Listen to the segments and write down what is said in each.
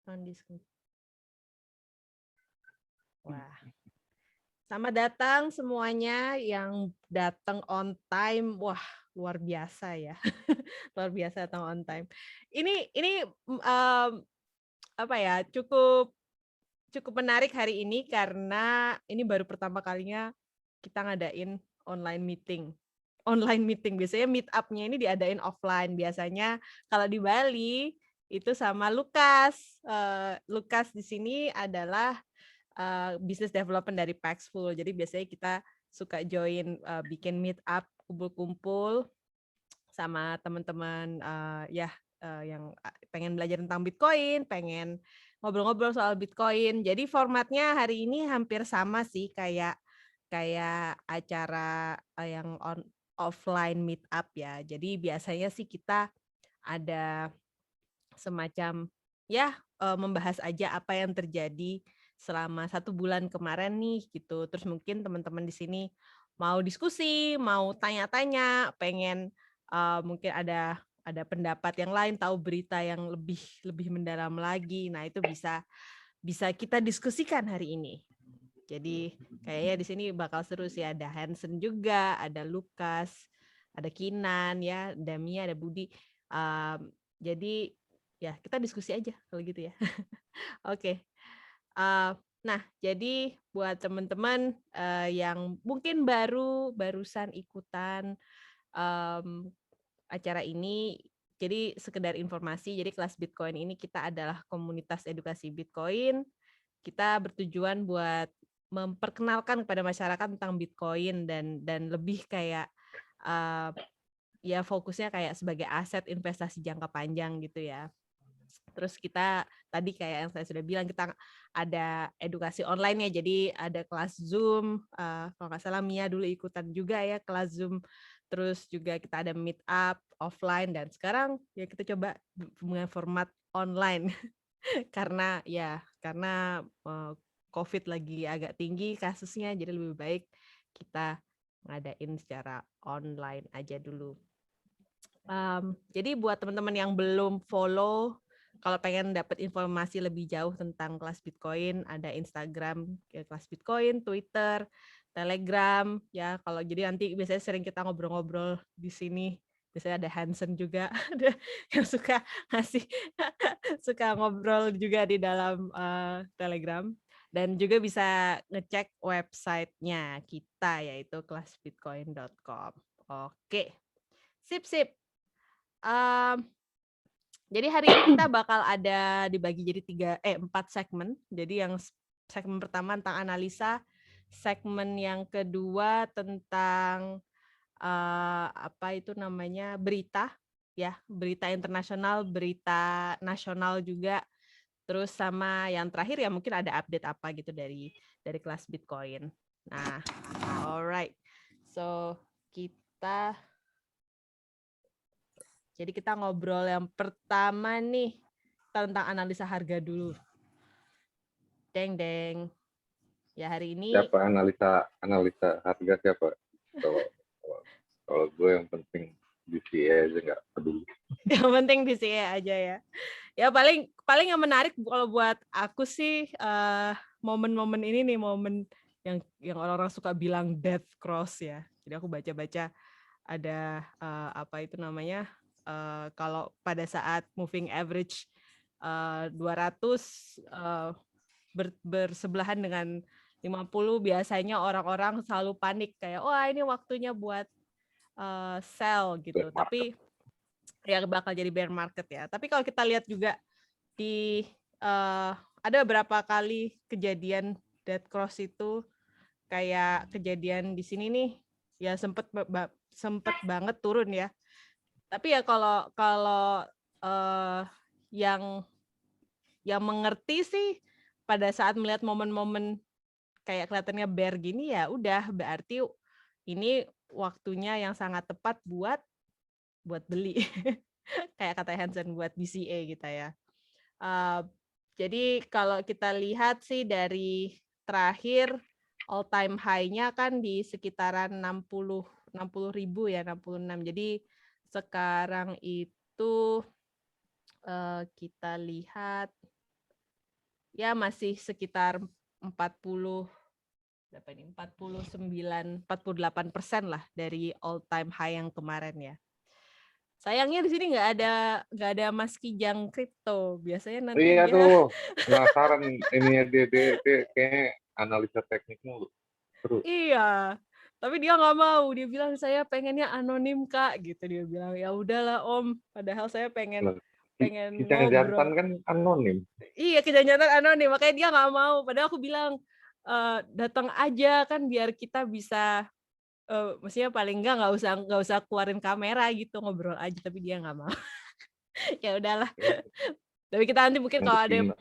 On this. Wah. Selamat datang semuanya yang datang on time. Wah, luar biasa ya. Luar biasa datang on time. Ini apa ya? Cukup menarik hari ini karena ini baru pertama kalinya kita ngadain online meeting. Online meeting biasanya meet up-nya ini diadain offline. Biasanya kalau di Bali itu sama Lukas. Lukas di sini adalah business development dari Paxful. Jadi biasanya kita suka join bikin meet up, kumpul-kumpul sama teman-teman yang pengen belajar tentang Bitcoin, pengen ngobrol-ngobrol soal Bitcoin. Jadi formatnya hari ini hampir sama sih kayak acara yang offline meet up ya. Jadi biasanya sih kita ada semacam membahas aja apa yang terjadi selama 1 bulan kemarin nih gitu. Terus mungkin teman-teman di sini mau diskusi, mau tanya-tanya, pengen mungkin ada pendapat yang lain, tahu berita yang lebih mendalam lagi. Nah, itu bisa kita diskusikan hari ini. Jadi kayaknya di sini bakal seru sih, ada Hansen juga, ada Lukas, ada Kinan ya, ada Mia, ada Budi. Jadi ya kita diskusi aja kalau gitu ya. Oke. Nah, jadi buat teman-teman yang mungkin barusan ikutan acara ini, jadi sekedar informasi, jadi kelas Bitcoin ini kita adalah komunitas edukasi Bitcoin. Kita bertujuan buat memperkenalkan kepada masyarakat tentang Bitcoin dan lebih kayak ya fokusnya kayak sebagai aset investasi jangka panjang gitu ya. Terus kita tadi kayak yang saya sudah bilang, kita ada edukasi online ya, jadi ada kelas Zoom, kalau nggak salah Mia dulu ikutan juga ya kelas Zoom, terus juga kita ada meet up offline, dan sekarang ya kita coba dengan format online karena COVID lagi agak tinggi kasusnya, jadi lebih baik kita ngadain secara online aja dulu. Jadi buat teman-teman yang belum follow, kalau pengen dapat informasi lebih jauh tentang kelas Bitcoin, ada Instagram kelas Bitcoin, Twitter, Telegram ya. Kalau jadi nanti biasanya sering kita ngobrol-ngobrol di sini. Biasanya ada Hansen juga yang suka ngasih suka ngobrol juga di dalam Telegram, dan juga bisa ngecek websitenya kita yaitu kelasbitcoin.com. Oke. Sip. Jadi hari ini kita bakal ada dibagi jadi 4 segmen. Jadi yang segmen pertama tentang analisa, segmen yang kedua tentang berita ya, berita internasional, berita nasional juga. Terus sama yang terakhir ya mungkin ada update apa gitu dari kelas Bitcoin. Nah, alright. So jadi kita ngobrol yang pertama nih tentang analisa harga dulu. Deng. Ya hari ini. Siapa analisa harga siapa? Kalau gue yang penting DCA aja nggak peduli. Yang penting DCA aja ya. Ya paling yang menarik kalau buat aku sih momen-momen ini nih, momen yang orang-orang suka bilang death cross ya. Jadi aku baca-baca ada kalau pada saat moving average 200 bersebelahan dengan 50, biasanya orang-orang selalu panik kayak wah ini waktunya buat sell gitu. Tapi ya bakal jadi bear market ya. Tapi kalau kita lihat juga di ada beberapa kali kejadian death cross itu, kayak kejadian di sini nih ya sempet banget turun ya. Tapi ya kalau yang mengerti sih pada saat melihat momen-momen kayak kelihatannya bear gini, ya udah berarti ini waktunya yang sangat tepat buat beli. Kayak kata Hansen, buat DCA gitu ya. Jadi kalau kita lihat sih dari terakhir all time high-nya kan di sekitaran 60.000 ya, 66. Jadi sekarang itu kita lihat ya masih sekitar 40 berapa ini 48% lah dari all time high yang kemarin ya. Sayangnya di sini nggak ada Mas Kijang kripto. Biasanya nanti Iya dia tuh, penasaran ini ya dia kayak analisa teknik mulu. Terus. iya. Tapi dia nggak mau. Dia bilang saya pengennya anonim Kak gitu dia bilang. Ya udahlah Om. Padahal saya pengen Kijang Jantan ngobrol. kan anonim. Iya kejantan anonim. Makanya dia nggak mau. Padahal aku bilang datang aja kan biar kita bisa maksudnya paling nggak usah keluarin kamera gitu ngobrol aja. Tapi dia nggak mau. Ya udahlah. Tapi kita nanti mungkin Yang penting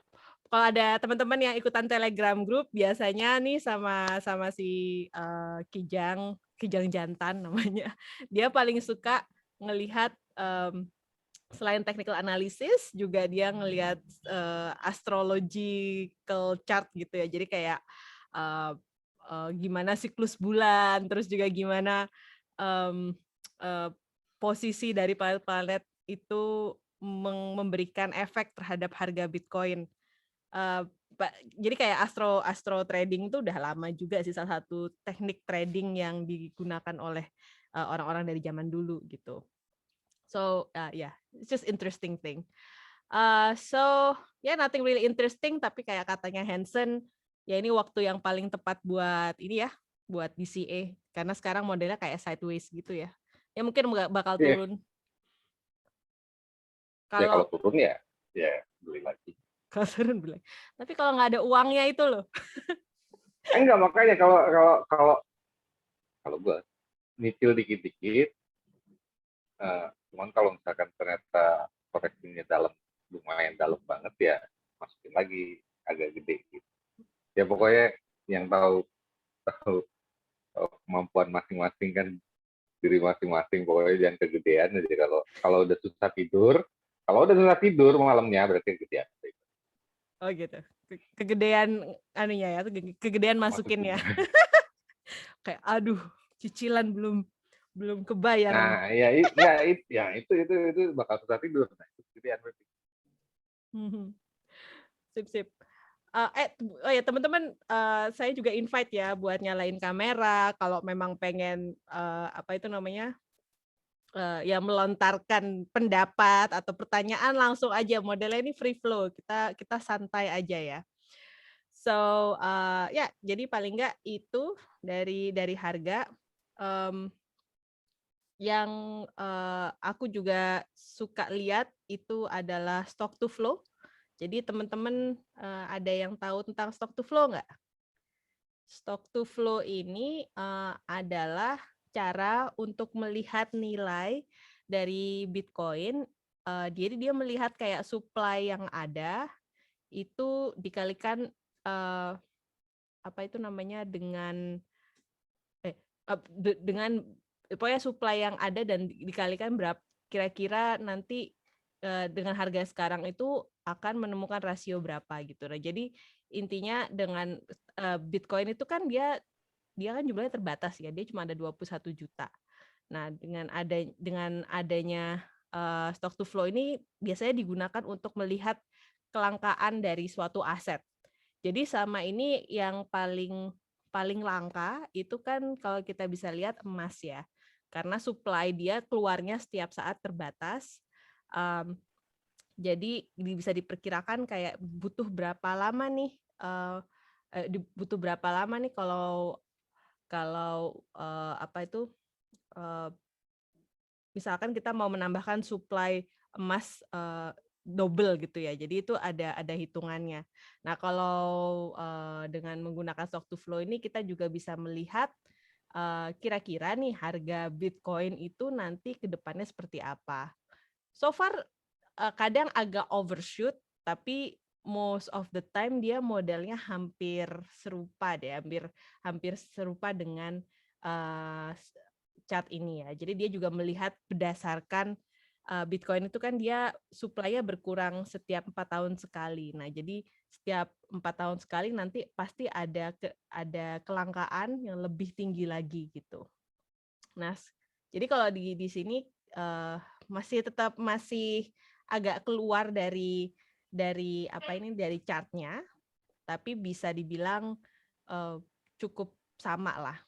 kalau ada teman-teman yang ikutan Telegram group biasanya nih sama si Kijang Jantan namanya. Dia paling suka ngelihat selain technical analysis juga dia ngelihat astrological chart gitu ya. Jadi kayak gimana siklus bulan, terus juga gimana posisi dari planet-planet itu memberikan efek terhadap harga Bitcoin. Jadi kayak astro trading itu udah lama juga sih, salah satu teknik trading yang digunakan oleh orang-orang dari zaman dulu gitu. So yeah, it's just interesting thing. So yeah, nothing really interesting, tapi kayak katanya Hansen, ya ini waktu yang paling tepat buat ini ya, buat DCA karena sekarang modelnya kayak sideways gitu ya. Ya mungkin bakal ya, turun. ya kalau Kalau turun ya beli lagi. kalau turun bilang. Tapi kalau nggak ada uangnya itu loh. Enggak, makanya kalau gue nyicil dikit-dikit, cuman kalau misalkan ternyata koreksinya lumayan dalam banget ya masukin lagi agak gede gitu. Ya pokoknya yang tahu tahu kemampuan masing-masing kan, diri masing-masing, pokoknya jangan kegedean aja. Kalau udah susah tidur malamnya berarti kegedean. Oh gitu. Kegedean anunya ya, kegedean masukin Masukin. ya. Kayak aduh, cicilan belum kebayar nih. Nah, itu bakal susah tidur. Nah, itu kegedean berarti. Sip. Oh ya teman-teman, saya juga invite ya buat nyalain kamera kalau memang pengen apa itu namanya ya melontarkan pendapat atau pertanyaan langsung aja, modelnya ini free flow, kita santai aja ya. So ya jadi paling nggak itu dari harga. Yang aku juga suka lihat itu adalah stock to flow. Jadi teman-teman ada yang tahu tentang stock to flow nggak? Stock to flow ini adalah cara untuk melihat nilai dari Bitcoin. Jadi dia melihat kayak supply yang ada itu dikalikan apa itu namanya dengan dengan pokoknya supply yang ada dan dikalikan berapa kira-kira nanti dengan harga sekarang itu akan menemukan rasio berapa gitu. Nah, jadi intinya dengan Bitcoin itu kan dia kan jumlahnya terbatas ya. Dia cuma ada 21 juta. Nah, dengan adanya stock to flow ini biasanya digunakan untuk melihat kelangkaan dari suatu aset. Jadi sama ini yang paling langka itu kan kalau kita bisa lihat emas ya. Karena supply dia keluarnya setiap saat terbatas. Jadi bisa diperkirakan kayak butuh berapa lama nih kalau apa itu misalkan kita mau menambahkan supply emas double gitu ya. Jadi itu ada hitungannya. Nah, kalau dengan menggunakan stock to flow ini kita juga bisa melihat kira-kira nih harga Bitcoin itu nanti ke depannya seperti apa. So far kadang agak overshoot, tapi most of the time dia modelnya hampir serupa deh, hampir serupa dengan chart ini ya. Jadi dia juga melihat berdasarkan Bitcoin itu kan dia supply-nya berkurang setiap 4 tahun sekali. Nah, jadi setiap 4 tahun sekali nanti pasti ada kelangkaan yang lebih tinggi lagi gitu. Nah, jadi kalau di sini masih agak keluar dari apa ini dari chartnya. tapi bisa dibilang cukup sama lah.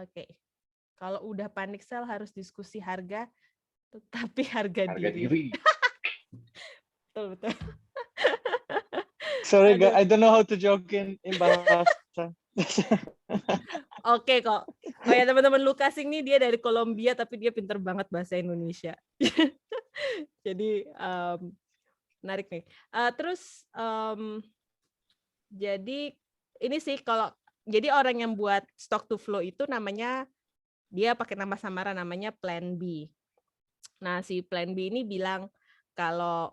Oke. Kalau udah panic sell harus diskusi harga, tetapi harga diri. Betul. Sorry, Aduh. I don't know how to joke in bahasa. Oke kok. Oh ya teman-teman, Lukas ini dia dari Kolombia tapi dia pinter banget bahasa Indonesia. Jadi menarik nih. Terus jadi ini sih kalau jadi orang yang buat stock to flow itu namanya, dia pakai nama samaran namanya Plan B. Nah si Plan B ini bilang kalau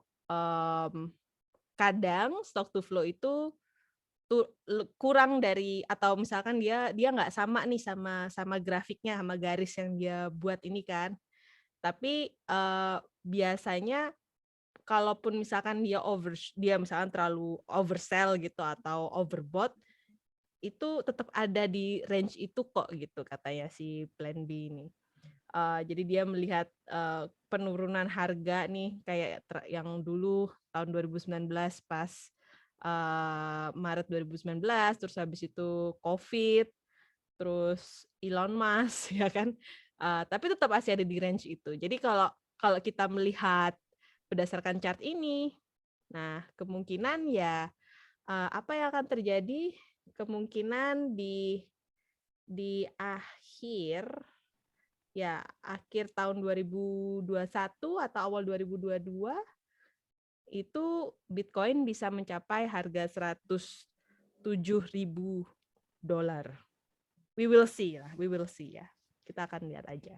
kadang stock to flow itu kurang dari, atau misalkan dia nggak sama nih sama grafiknya, sama garis yang dia buat ini kan. Tapi biasanya kalaupun misalkan dia misalkan terlalu oversell gitu atau overbought, itu tetap ada di range itu kok gitu katanya si Plan B ini. Jadi dia melihat penurunan harga nih kayak yang dulu tahun 2019 pas Maret 2019, terus habis itu COVID, terus Elon Musk ya kan. Tapi tetap masih ada di range itu. Jadi kalau kita melihat berdasarkan chart ini, nah kemungkinan ya apa yang akan terjadi, kemungkinan di akhir tahun 2021 atau awal 2022 itu Bitcoin bisa mencapai harga $107.000. We will see ya. Kita akan lihat aja.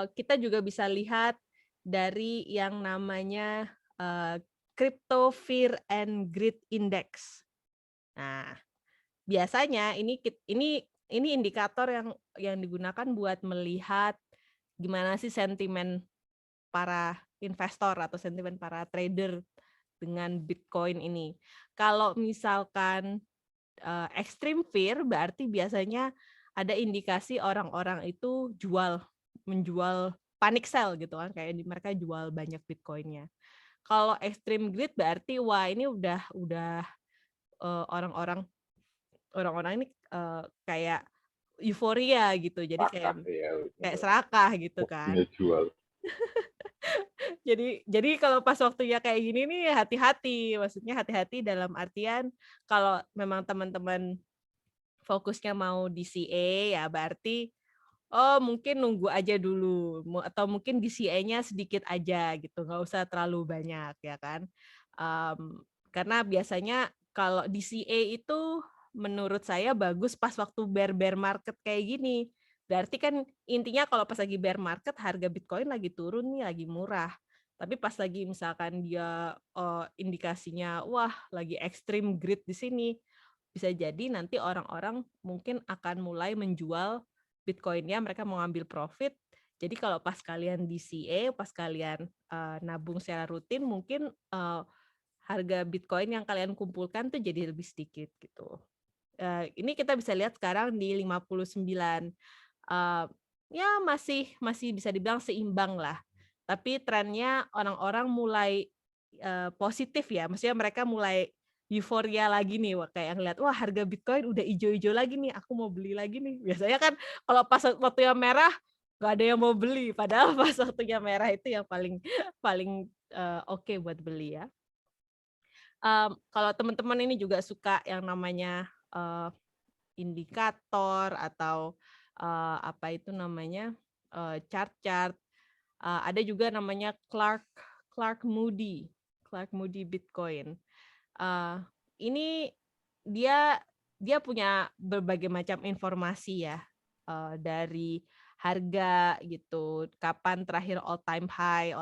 Kita juga bisa lihat dari yang namanya Crypto Fear and Greed Index. Nah, biasanya ini indikator yang digunakan buat melihat gimana sih sentimen para investor atau sentimen para trader dengan Bitcoin ini. Kalau misalkan extreme fear, berarti biasanya ada indikasi orang-orang itu menjual panic sell gitu kan, kayak mereka jual banyak Bitcoinnya. Kalau extreme greed berarti wah ini udah orang-orang ini kayak euforia gitu, jadi kayak serakah gitu kan. Jual. Jadi kalau pas waktunya kayak gini nih hati-hati, maksudnya hati-hati dalam artian kalau memang teman-teman fokusnya mau DCA ya berarti mungkin nunggu aja dulu, atau mungkin DCA-nya sedikit aja gitu, nggak usah terlalu banyak ya kan. Karena biasanya kalau DCA itu menurut saya bagus pas waktu bear market kayak gini. Berarti kan intinya kalau pas lagi bear market harga Bitcoin lagi turun nih, lagi murah. Tapi pas lagi misalkan dia indikasinya wah lagi extreme greed di sini, bisa jadi nanti orang-orang mungkin akan mulai menjual Bitcoin-nya, mereka mau ngambil profit. Jadi kalau pas kalian DCA, pas kalian nabung secara rutin, mungkin harga Bitcoin yang kalian kumpulkan tuh jadi lebih sedikit gitu. Ini kita bisa lihat sekarang di 59. Ya masih bisa dibilang seimbang lah. Tapi trennya orang-orang mulai positif ya. Maksudnya mereka mulai euforia lagi nih, kayak ngeliat wah harga Bitcoin udah hijau-hijau lagi nih, aku mau beli lagi nih. Biasanya kan kalau pas waktunya merah nggak ada yang mau beli, padahal pas waktunya merah itu yang paling oke buat beli ya. Kalau teman-teman ini juga suka yang namanya indikator atau apa itu namanya chart-chart, ada juga namanya Clark Moody Bitcoin. Ini dia punya berbagai macam informasi ya, dari harga gitu, kapan terakhir all time high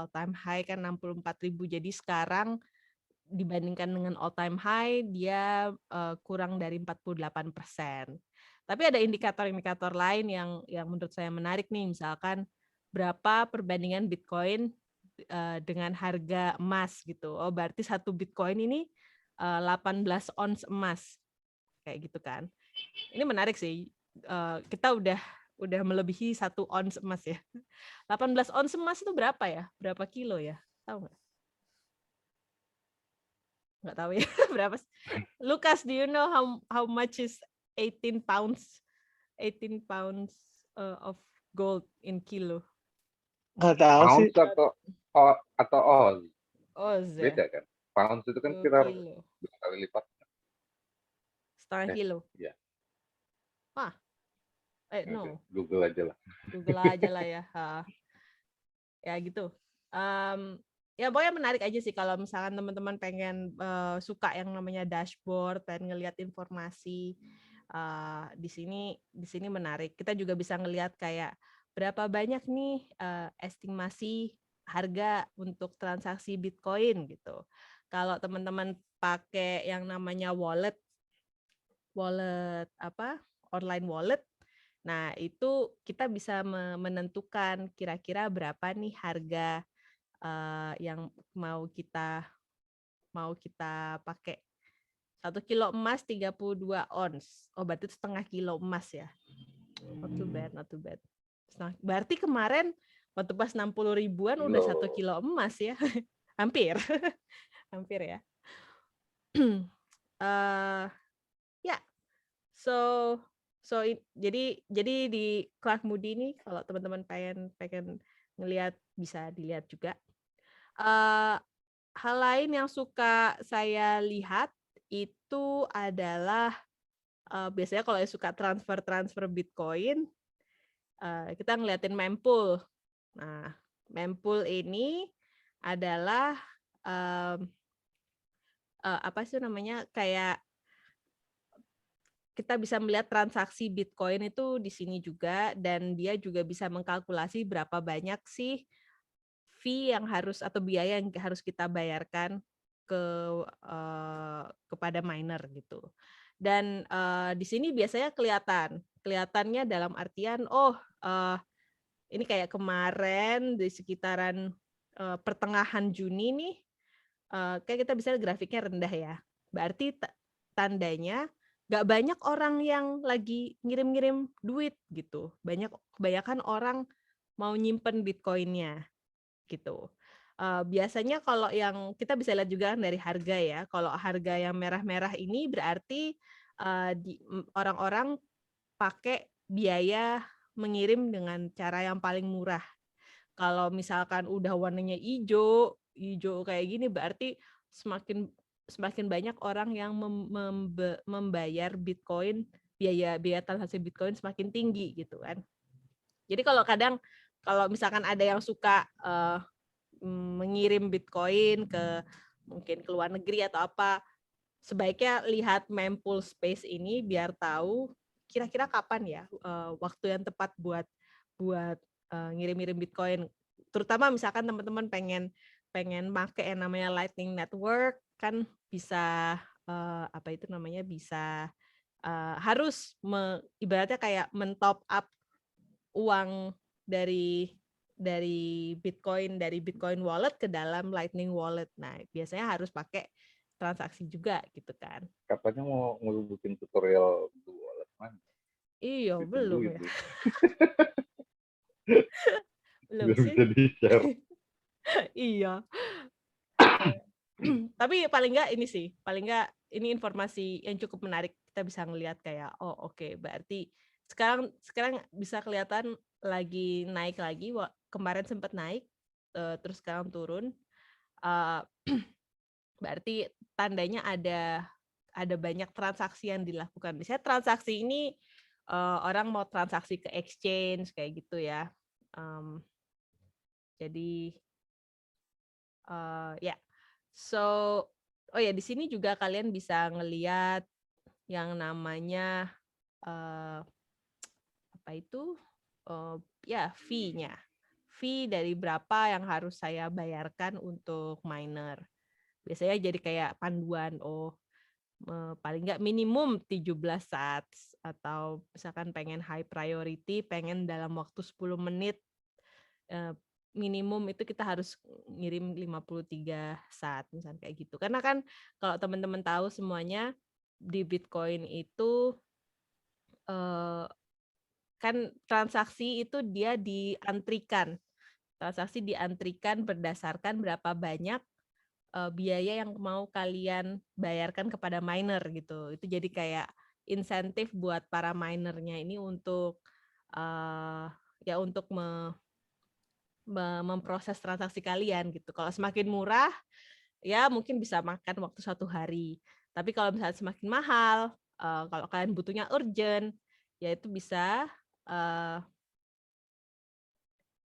kan 64.000, jadi sekarang dibandingkan dengan all time high dia kurang dari 48%. Tapi ada indikator-indikator lain yang menurut saya menarik nih, misalkan berapa perbandingan Bitcoin dengan harga emas gitu. Oh berarti satu Bitcoin ini 18 ons emas kayak gitu kan. Ini menarik sih. Kita udah melebihi 1 ons emas ya. 18 ons emas itu berapa ya? Berapa kilo ya? Tahu nggak? nggak tahu ya berapa. Lucas, do you know how much is 18 pounds of gold in kilo? Nggak tahu sih. Pounds atau oz? Oz ya, Beda kan? Pounds itu kan 2 sekitar kilo, 2 kali lipat. setengah kilo. Iya. Wah, no, Google aja lah. Google aja lah ya. Ya gitu. Ya pokoknya menarik aja sih kalau misalkan teman-teman pengen suka yang namanya dashboard, pengen ngelihat informasi di sini menarik. Kita juga bisa ngelihat kayak berapa banyak nih estimasi harga untuk transaksi Bitcoin gitu. Kalau teman-teman pakai yang namanya wallet online wallet. Nah, itu kita bisa menentukan kira-kira berapa nih harga yang mau kita pakai. 1 kilo emas 32 ons. Oh, berarti itu setengah kilo emas ya. Not too bad. Berarti kemarin waktu pas 60 ribuan udah 1 kilo emas ya. Hampir. Hampir ya. Ya. Jadi di Clark Moody ini kalau teman-teman pengen ngelihat bisa dilihat juga. Hal lain yang suka saya lihat itu adalah biasanya kalau suka transfer Bitcoin, kita ngeliatin mempool. Nah, mempool ini adalah apa sih namanya, kayak kita bisa melihat transaksi Bitcoin itu di sini juga, dan dia juga bisa mengkalkulasi berapa banyak sih fee yang harus atau biaya yang harus kita bayarkan kepada miner gitu. Dan di sini biasanya kelihatannya dalam artian ini kayak kemarin di sekitaran pertengahan Juni nih, kayak kita bisa grafiknya rendah ya. Berarti tandanya nggak banyak orang yang lagi ngirim-ngirim duit gitu. Kebanyakan orang mau nyimpen Bitcoin-nya gitu. Biasanya kalau yang kita bisa lihat juga dari harga ya. Kalau harga yang merah-merah ini berarti orang-orang pakai biaya mengirim dengan cara yang paling murah. Kalau misalkan udah warnanya hijau kayak gini berarti semakin banyak orang yang membayar Bitcoin, biaya transaksi Bitcoin semakin tinggi gitu kan. Jadi kalau misalkan ada yang suka mengirim Bitcoin mungkin ke luar negeri atau apa, sebaiknya lihat mempool space ini biar tahu kira-kira kapan ya waktu yang tepat buat ngirim-ngirim Bitcoin. Terutama misalkan teman-teman pengen pakai yang namanya Lightning Network, kan bisa harus ibaratnya kayak men-top up uang dari Bitcoin wallet ke dalam Lightning wallet. Nah, biasanya harus pakai transaksi juga gitu kan. Katanya mau bikin tutorial Blue Wallet mana? Iya, belum ya. Belum Biar sih. bisa di-share. Iya. Tapi paling nggak ini informasi yang cukup menarik. Kita bisa ngelihat kayak oke, berarti sekarang bisa kelihatan lagi naik lagi. Kemarin sempat naik, terus sekarang turun. Berarti tandanya ada banyak transaksi yang dilakukan. Misalnya transaksi ini orang mau transaksi ke exchange kayak gitu ya. Jadi ya. So, di sini juga kalian bisa ngelihat yang namanya fee-nya. Fee dari berapa yang harus saya bayarkan untuk miner. Biasanya jadi kayak panduan, paling nggak minimum 17 saat, atau misalkan pengen high priority, pengen dalam waktu 10 menit, minimum itu kita harus ngirim 53 saat, misalnya kayak gitu. Karena kan kalau teman-teman tahu semuanya, di Bitcoin itu kan transaksi itu dia diantrikan. Transaksi diantrikan berdasarkan berapa banyak biaya yang mau kalian bayarkan kepada miner gitu. Itu jadi kayak insentif buat para minernya ini untuk ya untuk memproses transaksi kalian gitu. Kalau semakin murah, ya mungkin bisa makan waktu 1 hari. Tapi kalau misalnya semakin mahal, kalau kalian butuhnya urgent, ya itu bisa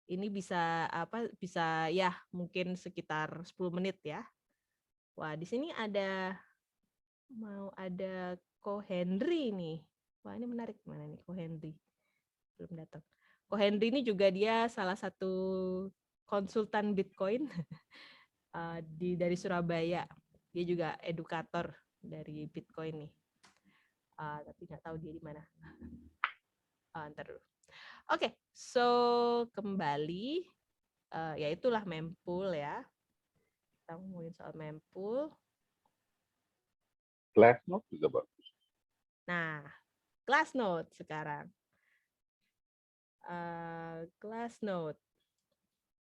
ini bisa bisa ya mungkin sekitar 10 menit ya. Wah, di sini mau ada Ko Henry nih. Wah, ini menarik, mana nih Ko Henry? Belum datang. Ko Henry ini juga dia salah satu konsultan Bitcoin dari Surabaya. Dia juga edukator dari Bitcoin nih. Tapi nggak tahu dia di mana. Ntar dulu. Oke, so kembali, ya itulah mempool ya. Kita ngomongin soal mempool. Glassnode juga bagus. Nah, Glassnode sekarang. Glassnode.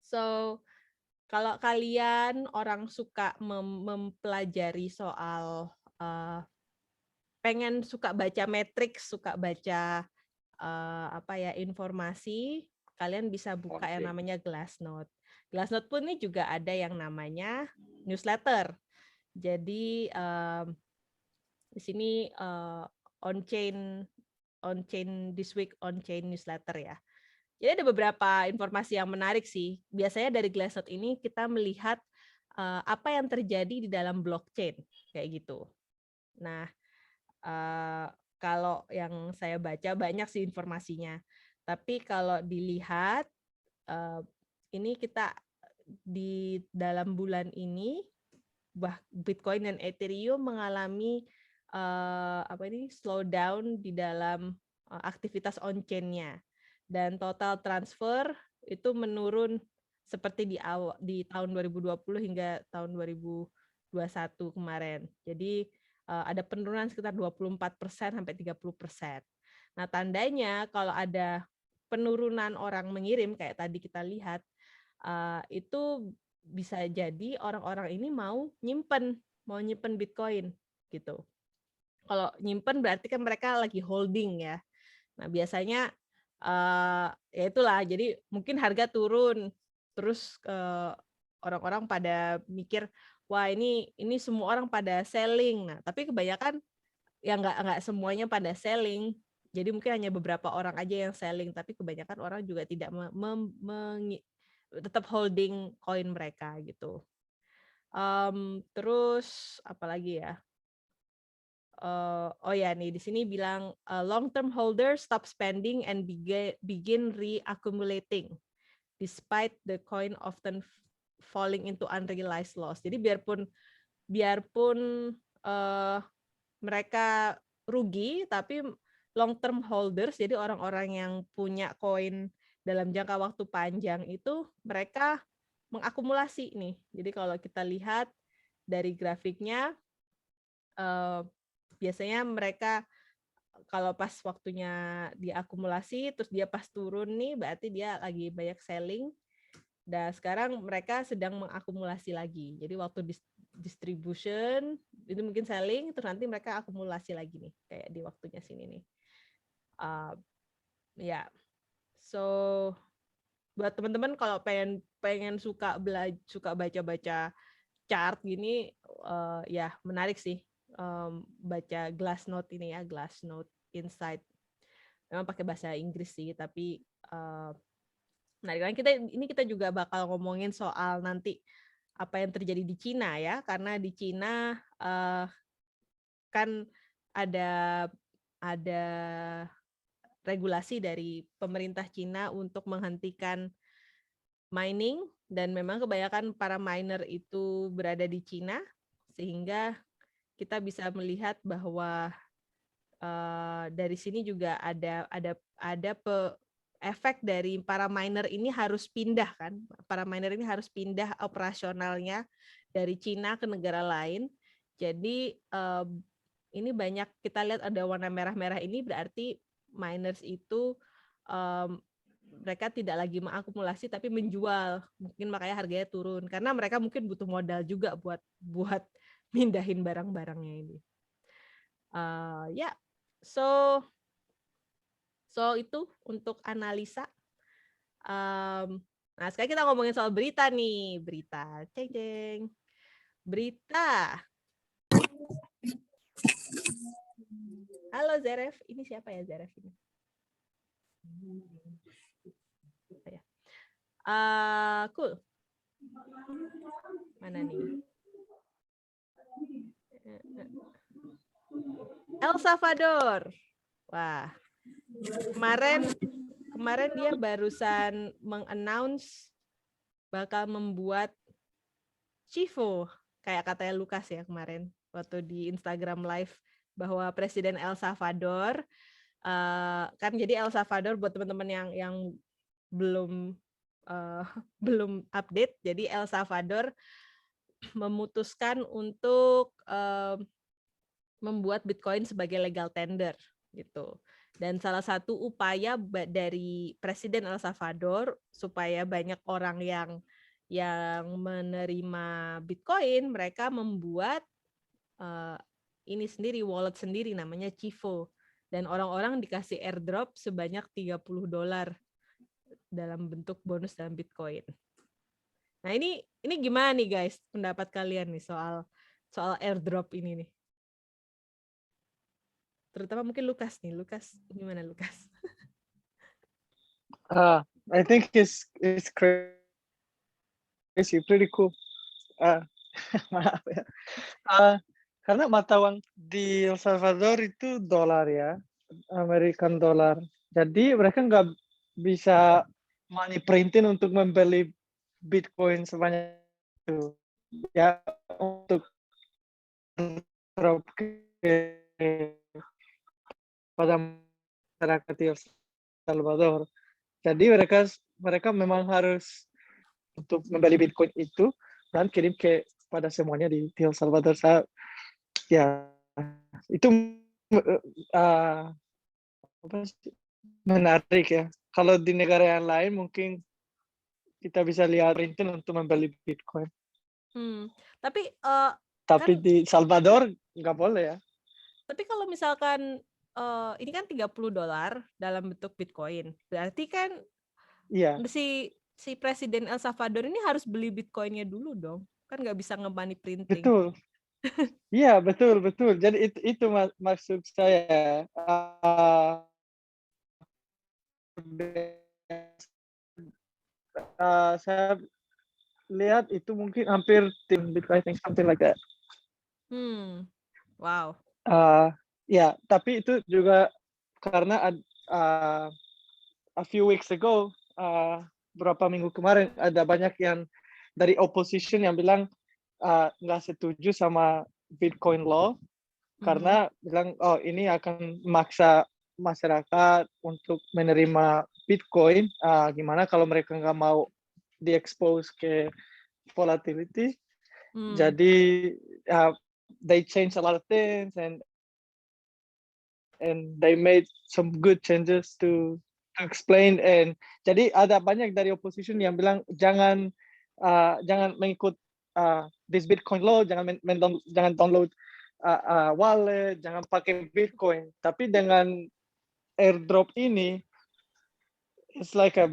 So, kalau kalian orang suka mempelajari soal pengen suka baca matriks, suka baca informasi, kalian bisa buka yang namanya Glassnode. Glassnode pun ini juga ada yang namanya newsletter. Jadi di sini on chain this week on chain newsletter ya. Jadi ada beberapa informasi yang menarik sih. Biasanya dari Glassnode ini kita melihat apa yang terjadi di dalam blockchain kayak gitu. Nah, kalau yang saya baca banyak sih informasinya. Tapi kalau dilihat ini kita di dalam bulan ini Bitcoin dan Ethereum mengalami slowdown di dalam aktivitas on-chain-nya. Dan total transfer itu menurun seperti di tahun 2020 hingga tahun 2021 kemarin. Jadi ada penurunan sekitar 24% sampai 30%. Nah, tandanya kalau ada penurunan orang mengirim kayak tadi kita lihat, itu bisa jadi orang-orang ini mau nyimpen Bitcoin gitu. Kalau nyimpen berarti kan mereka lagi holding ya. Nah, biasanya ya itulah, jadi mungkin harga turun, terus orang-orang pada mikir, wah ini semua orang pada selling. Nah, tapi kebanyakan ya nggak semuanya pada selling. Jadi mungkin hanya beberapa orang aja yang selling, tapi kebanyakan orang juga tidak tetap holding koin mereka gitu. Terus apalagi ya? Oh ya nih di sini bilang long term holders stop spending and begin reaccumulating despite the coin often falling into unrealized loss. Jadi biarpun mereka rugi, tapi long term holders, jadi orang-orang yang punya koin dalam jangka waktu panjang itu mereka mengakumulasi nih. Jadi kalau kita lihat dari grafiknya, biasanya mereka kalau pas waktunya diakumulasi, terus dia pas turun nih, berarti dia lagi banyak selling. Dan sekarang mereka sedang mengakumulasi lagi. Jadi waktu distribution, itu mungkin selling, terus nanti mereka akumulasi lagi nih, kayak di waktunya sini nih. Ya, so buat teman-teman kalau pengen suka baca-baca chart gini, ya menarik sih baca Glassnode ini ya, Glassnode Insight. Memang pakai bahasa Inggris sih, tapi menarik. Kita juga bakal ngomongin soal nanti apa yang terjadi di Cina ya, karena di Cina kan ada regulasi dari pemerintah Cina untuk menghentikan mining, dan memang kebanyakan para miner itu berada di Cina, sehingga kita bisa melihat bahwa dari sini juga ada efek dari para miner ini harus pindah kan. Para miner ini harus pindah operasionalnya dari Cina ke negara lain. Jadi ini banyak kita lihat ada warna merah-merah ini berarti miners itu mereka tidak lagi mengakumulasi tapi menjual. Mungkin makanya harganya turun karena mereka mungkin butuh modal juga buat mindahin barang-barangnya ini. Ya, so itu untuk analisa. Nah, sekarang kita ngomongin soal berita nih, berita, ceng ceng, berita. Halo Zeref, ini siapa ya Zeref ini? Cool. Mana nih? El Salvador. Wah, kemarin dia barusan mengannounce bakal membuat Chivo, kayak katanya Lukas ya kemarin waktu di Instagram Live, bahwa Presiden El Salvador kan, jadi El Salvador buat teman-teman yang belum belum update, jadi El Salvador memutuskan untuk membuat Bitcoin sebagai legal tender gitu. Dan salah satu upaya dari Presiden El Salvador supaya banyak orang yang menerima Bitcoin, mereka membuat ini sendiri, wallet sendiri namanya Chivo. Dan orang-orang dikasih airdrop sebanyak $30 dalam bentuk bonus dalam Bitcoin. Nah, ini gimana nih guys pendapat kalian nih soal airdrop ini nih? Terutama mungkin Lukas nih. Lukas, gimana Lukas? I think it's crazy, pretty cool. Maaf ya. Karena mata uang di El Salvador itu dolar ya, American dollar. Jadi mereka nggak bisa money printing untuk membeli Bitcoin sebanyak itu. Ya, untuk drop pada masyarakat di El Salvador. Jadi mereka memang harus untuk membeli Bitcoin itu dan kirim pada semuanya di El Salvador. Ya, itu menarik ya. Kalau di negara yang lain mungkin kita bisa lihat printing untuk membeli Bitcoin. Tapi kan, di Salvador nggak boleh ya. Tapi kalau misalkan ini kan $30 dalam bentuk Bitcoin, berarti kan si Presiden El Salvador ini harus beli Bitcoinnya dulu dong, kan nggak bisa nge-money printing. Betul. Iya, betul. Jadi itu maksud saya. Saya lihat itu mungkin hampir Bitcoin, something like that. Wow. Ya, tapi itu juga karena a few weeks ago, beberapa minggu kemarin ada banyak yang dari opposition yang bilang nggak setuju sama Bitcoin law karena bilang ini akan memaksa masyarakat untuk menerima Bitcoin. Gimana kalau mereka nggak mau diekspos ke volatility? Jadi they changed a lot of things and they made some good changes to explain. And jadi ada banyak dari opposition yang bilang jangan mengikut this Bitcoin law, jangan download wallet, jangan pakai Bitcoin. Tapi dengan airdrop ini, it's like a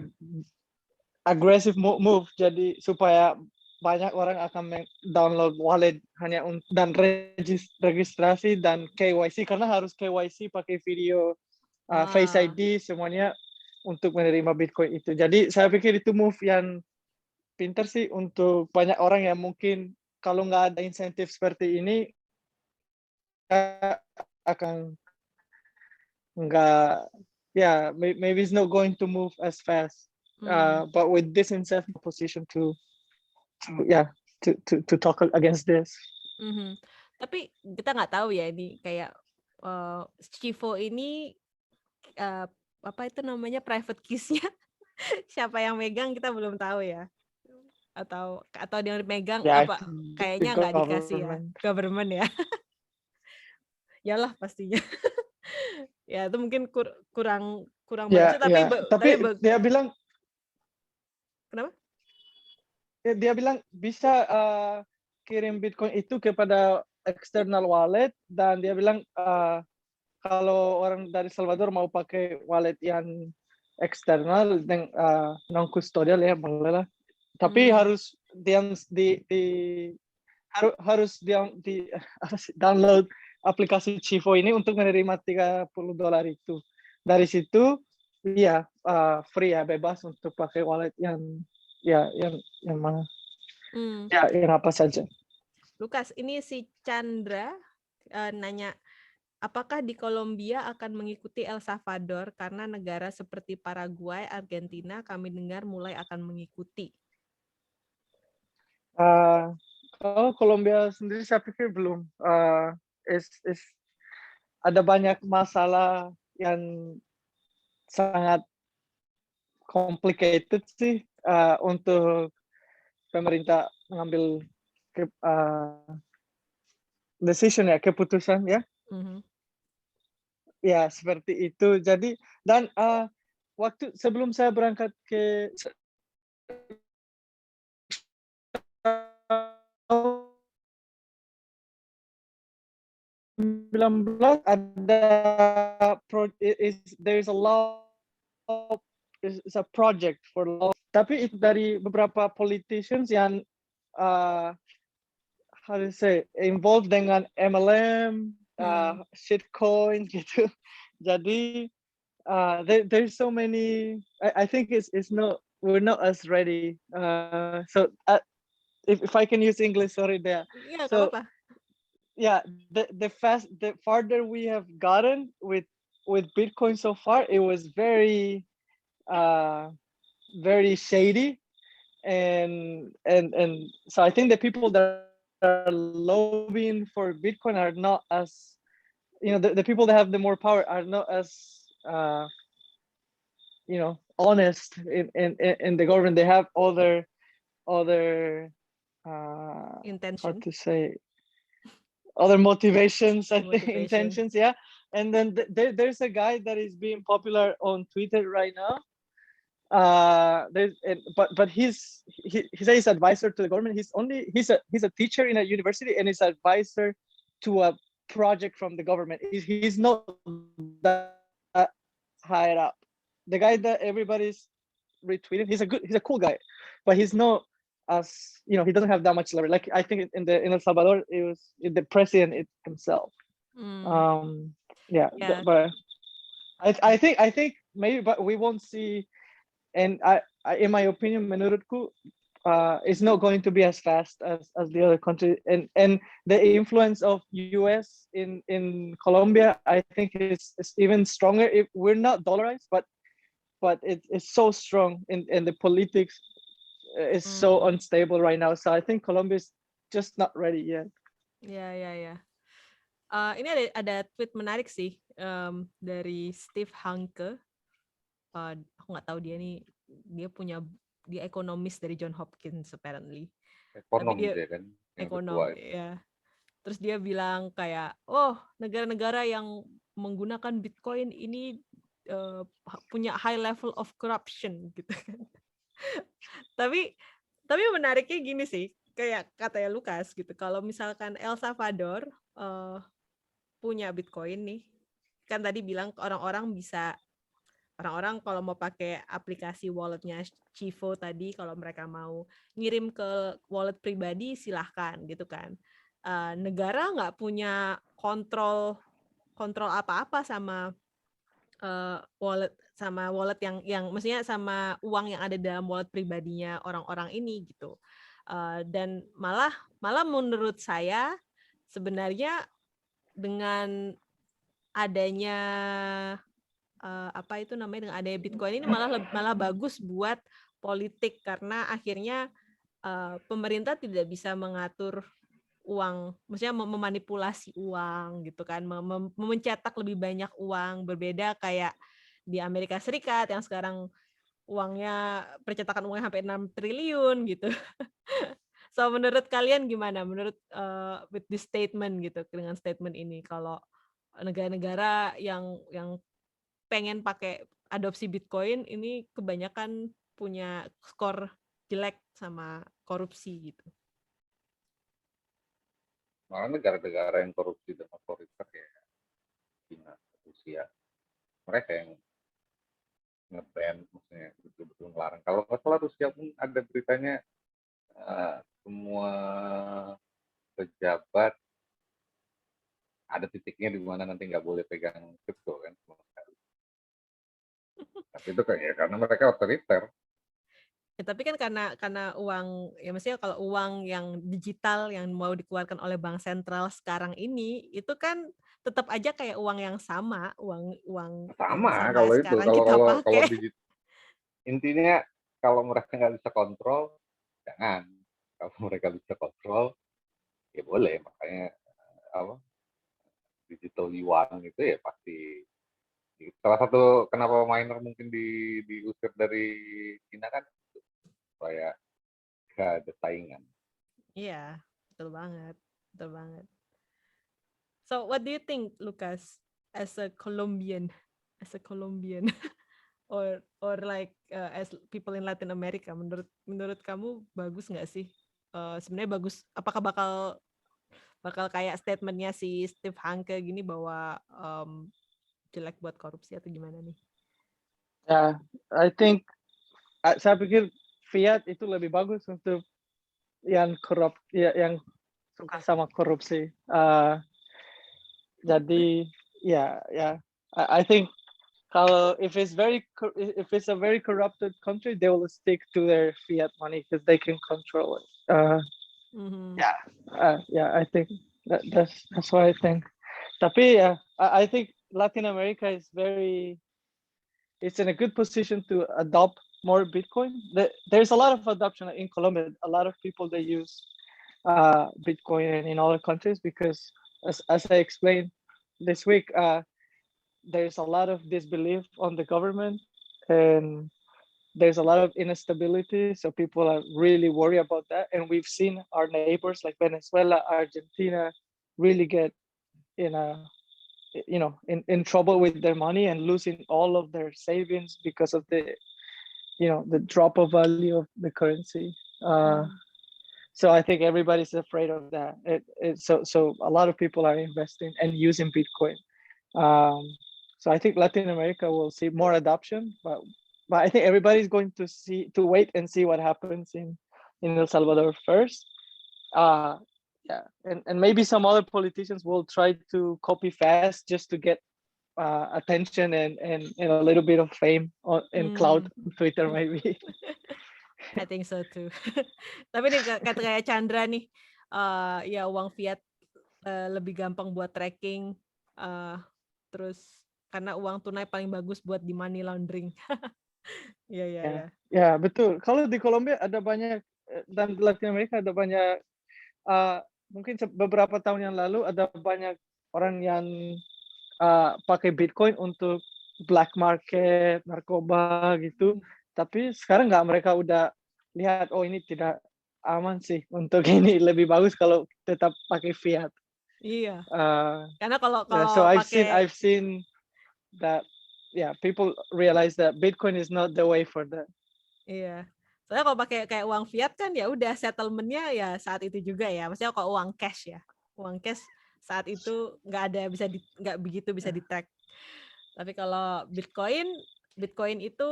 aggressive move. Jadi supaya banyak orang akan download wallet hanya dan registrasi dan KYC, karena harus KYC pakai video, Face ID, semuanya untuk menerima Bitcoin itu. Jadi saya pikir itu move yang pintar sih untuk banyak orang yang mungkin kalau nggak ada insentif seperti ini akan nggak, maybe it's not going to move as fast. But with this incentive position to talk against this. Tapi kita nggak tahu ya ini kayak Chivo ini apa itu namanya private keys-nya siapa yang megang kita belum tahu ya, atau yang megang kayaknya nggak dikasih ya, government ya. Yalah pastinya. Ya itu mungkin kurang Ya, bagus tapi ya. Tapi dia bilang kenapa? Dia bilang bisa kirim Bitcoin itu kepada external wallet, dan dia bilang kalau orang dari Salvador mau pakai wallet yang eksternal dan non custodial ya boleh lah. Tapi harus harus download aplikasi Chivo ini untuk menerima $30 itu. Dari situ iya free ya, bebas untuk pakai wallet yang mana? Ya, yang apa saja. Lukas, ini si Chandra nanya, apakah di Kolombia akan mengikuti El Salvador karena negara seperti Paraguay, Argentina kami dengar mulai akan mengikuti? Kalau Kolombia sendiri saya pikir belum. Ada banyak masalah yang sangat complicated sih untuk pemerintah mengambil decision ya, keputusan ya. Ya seperti itu. Jadi dan waktu sebelum saya berangkat ke 19 ada there's a law, is a project for law, tapi itu dari beberapa politicians yang how to say involved dengan MLM, shitcoin gitu. Jadi there's so many. I think it's not, we're not as ready. So if I can use English, sorry there. Iya, So apa-apa. yeah, the farther we have gotten with Bitcoin so far, it was very very shady, and so I think the people that are lobbying for Bitcoin are not as, the people that have the more power are not as honest in the government. They have other Intention. how to say, other motivations, I think, intentions, yeah. And then there's a guy that is being popular on Twitter right now. But he's advisor to the government. He's a teacher in a university, and he's advisor to a project from the government. He's not that higher up. The guy that everybody's retweeting, he's a cool guy, but he's not as, he doesn't have that much leverage. Like I think in El Salvador, it was the president himself. But I think maybe, but we won't see. And I in my opinion, menurutku, it's not going to be as fast as the other country. And the influence of US in Colombia, I think is even stronger. If we're not dollarized, but it's so strong in the politics. It's so unstable right now. So I think Colombia is just not ready yet. Ya. Ini ada tweet menarik sih dari Steve Hanke. Aku nggak tahu dia ekonomis dari John Hopkins apparently. Ekonom dia kan. Ekonom ya. Terus dia bilang kayak, negara-negara yang menggunakan Bitcoin ini punya high level of corruption gitu kan. Tapi menariknya gini sih, kayak katanya Lukas gitu. Kalau misalkan El Salvador punya Bitcoin nih, kan tadi bilang orang-orang kalau mau pakai aplikasi walletnya Chivo tadi, kalau mereka mau ngirim ke wallet pribadi silahkan gitu kan. Negara nggak punya kontrol apa-apa sama wallet yang maksudnya sama uang yang ada dalam wallet pribadinya orang-orang ini gitu. Dan malah menurut saya sebenarnya dengan adanya dengan adanya Bitcoin ini malah bagus buat politik, karena akhirnya pemerintah tidak bisa mengatur uang, maksudnya memanipulasi uang gitu kan, mencetak lebih banyak uang, berbeda kayak di Amerika Serikat yang sekarang percetakan uangnya sampai 6 triliun gitu. So menurut kalian gimana? Menurut with this statement gitu, dengan statement ini, kalau negara-negara yang pengen pakai adopsi Bitcoin ini kebanyakan punya skor jelek sama korupsi gitu. Malah negara-negara yang korupsi dan otoriter ya China, Rusia, mereka yang nge-ban, maksudnya betul-betul melarang. Kalau nggak salah Rusia pun ada beritanya semua pejabat ada titiknya di mana nanti nggak boleh pegang kripto kan sama sekali. Tapi itu kayak karena mereka otoriter. Ya, tapi kan karena uang, ya maksudnya kalau uang yang digital yang mau dikeluarkan oleh bank sentral sekarang ini itu kan tetap aja kayak uang yang sama, uang yang Sama sama kalau itu, sekarang kalau kita kalau kalau pakai. intinya kalau mereka nggak bisa kontrol, jangan. Kalau mereka bisa kontrol, ya boleh. Makanya apa digital yuan itu ya pasti salah satu kenapa miner mungkin diusir dari China kan supaya gak ada saingan. Iya, betul banget, betul banget. So, what do you think, Lucas, as a Colombian, or like as people in Latin America, menurut kamu bagus nggak sih? Sebenarnya bagus. Apakah bakal kayak statementnya si Steve Hanke gini bahwa jelek buat korupsi atau gimana nih? Ya, I think saya pikir fiat itu lebih bagus untuk yang korup, ya, yang suka sama korupsi. Jadi ya, I think kalau if it's a very corrupted country, they will stick to their fiat money because they can control it. I think that's what I think. Tapi ya, I think Latin America is it's in a good position to adopt more Bitcoin. There's a lot of adoption in Colombia. A lot of people they use Bitcoin in other countries because, as I explained this week, there's a lot of disbelief on the government, and there's a lot of instability. So people are really worried about that. And we've seen our neighbors like Venezuela, Argentina, really get in trouble with their money and losing all of their savings because of the drop of value of the currency. So I think everybody's afraid of that. So a lot of people are investing and using Bitcoin. So I think Latin America will see more adoption, but I think everybody's going to wait and see what happens in El Salvador first. And maybe some other politicians will try to copy fast just to get attention and a little bit of fame and clout on Twitter maybe. I think so too. Tapi nih kata kayak Chandra nih, ya uang fiat lebih gampang buat tracking, terus karena uang tunai paling bagus buat di money laundering. Iya. Ya betul. Kalau di Kolombia ada banyak dan di Latin Amerika ada banyak. Mungkin beberapa tahun yang lalu ada banyak orang yang pakai Bitcoin untuk black market, narkoba gitu. Tapi sekarang mereka udah lihat, oh ini tidak aman sih untuk ini, lebih bagus kalau tetap pakai fiat. Iya. Karena kalau so pakai I've seen that people realize that Bitcoin is not the way for that. Iya. Soalnya kalau pakai kayak uang fiat kan ya udah settlement-nya ya saat itu juga ya. Maksudnya kalau uang cash ya. Uang cash saat itu nggak begitu bisa di-track. Tapi kalau Bitcoin itu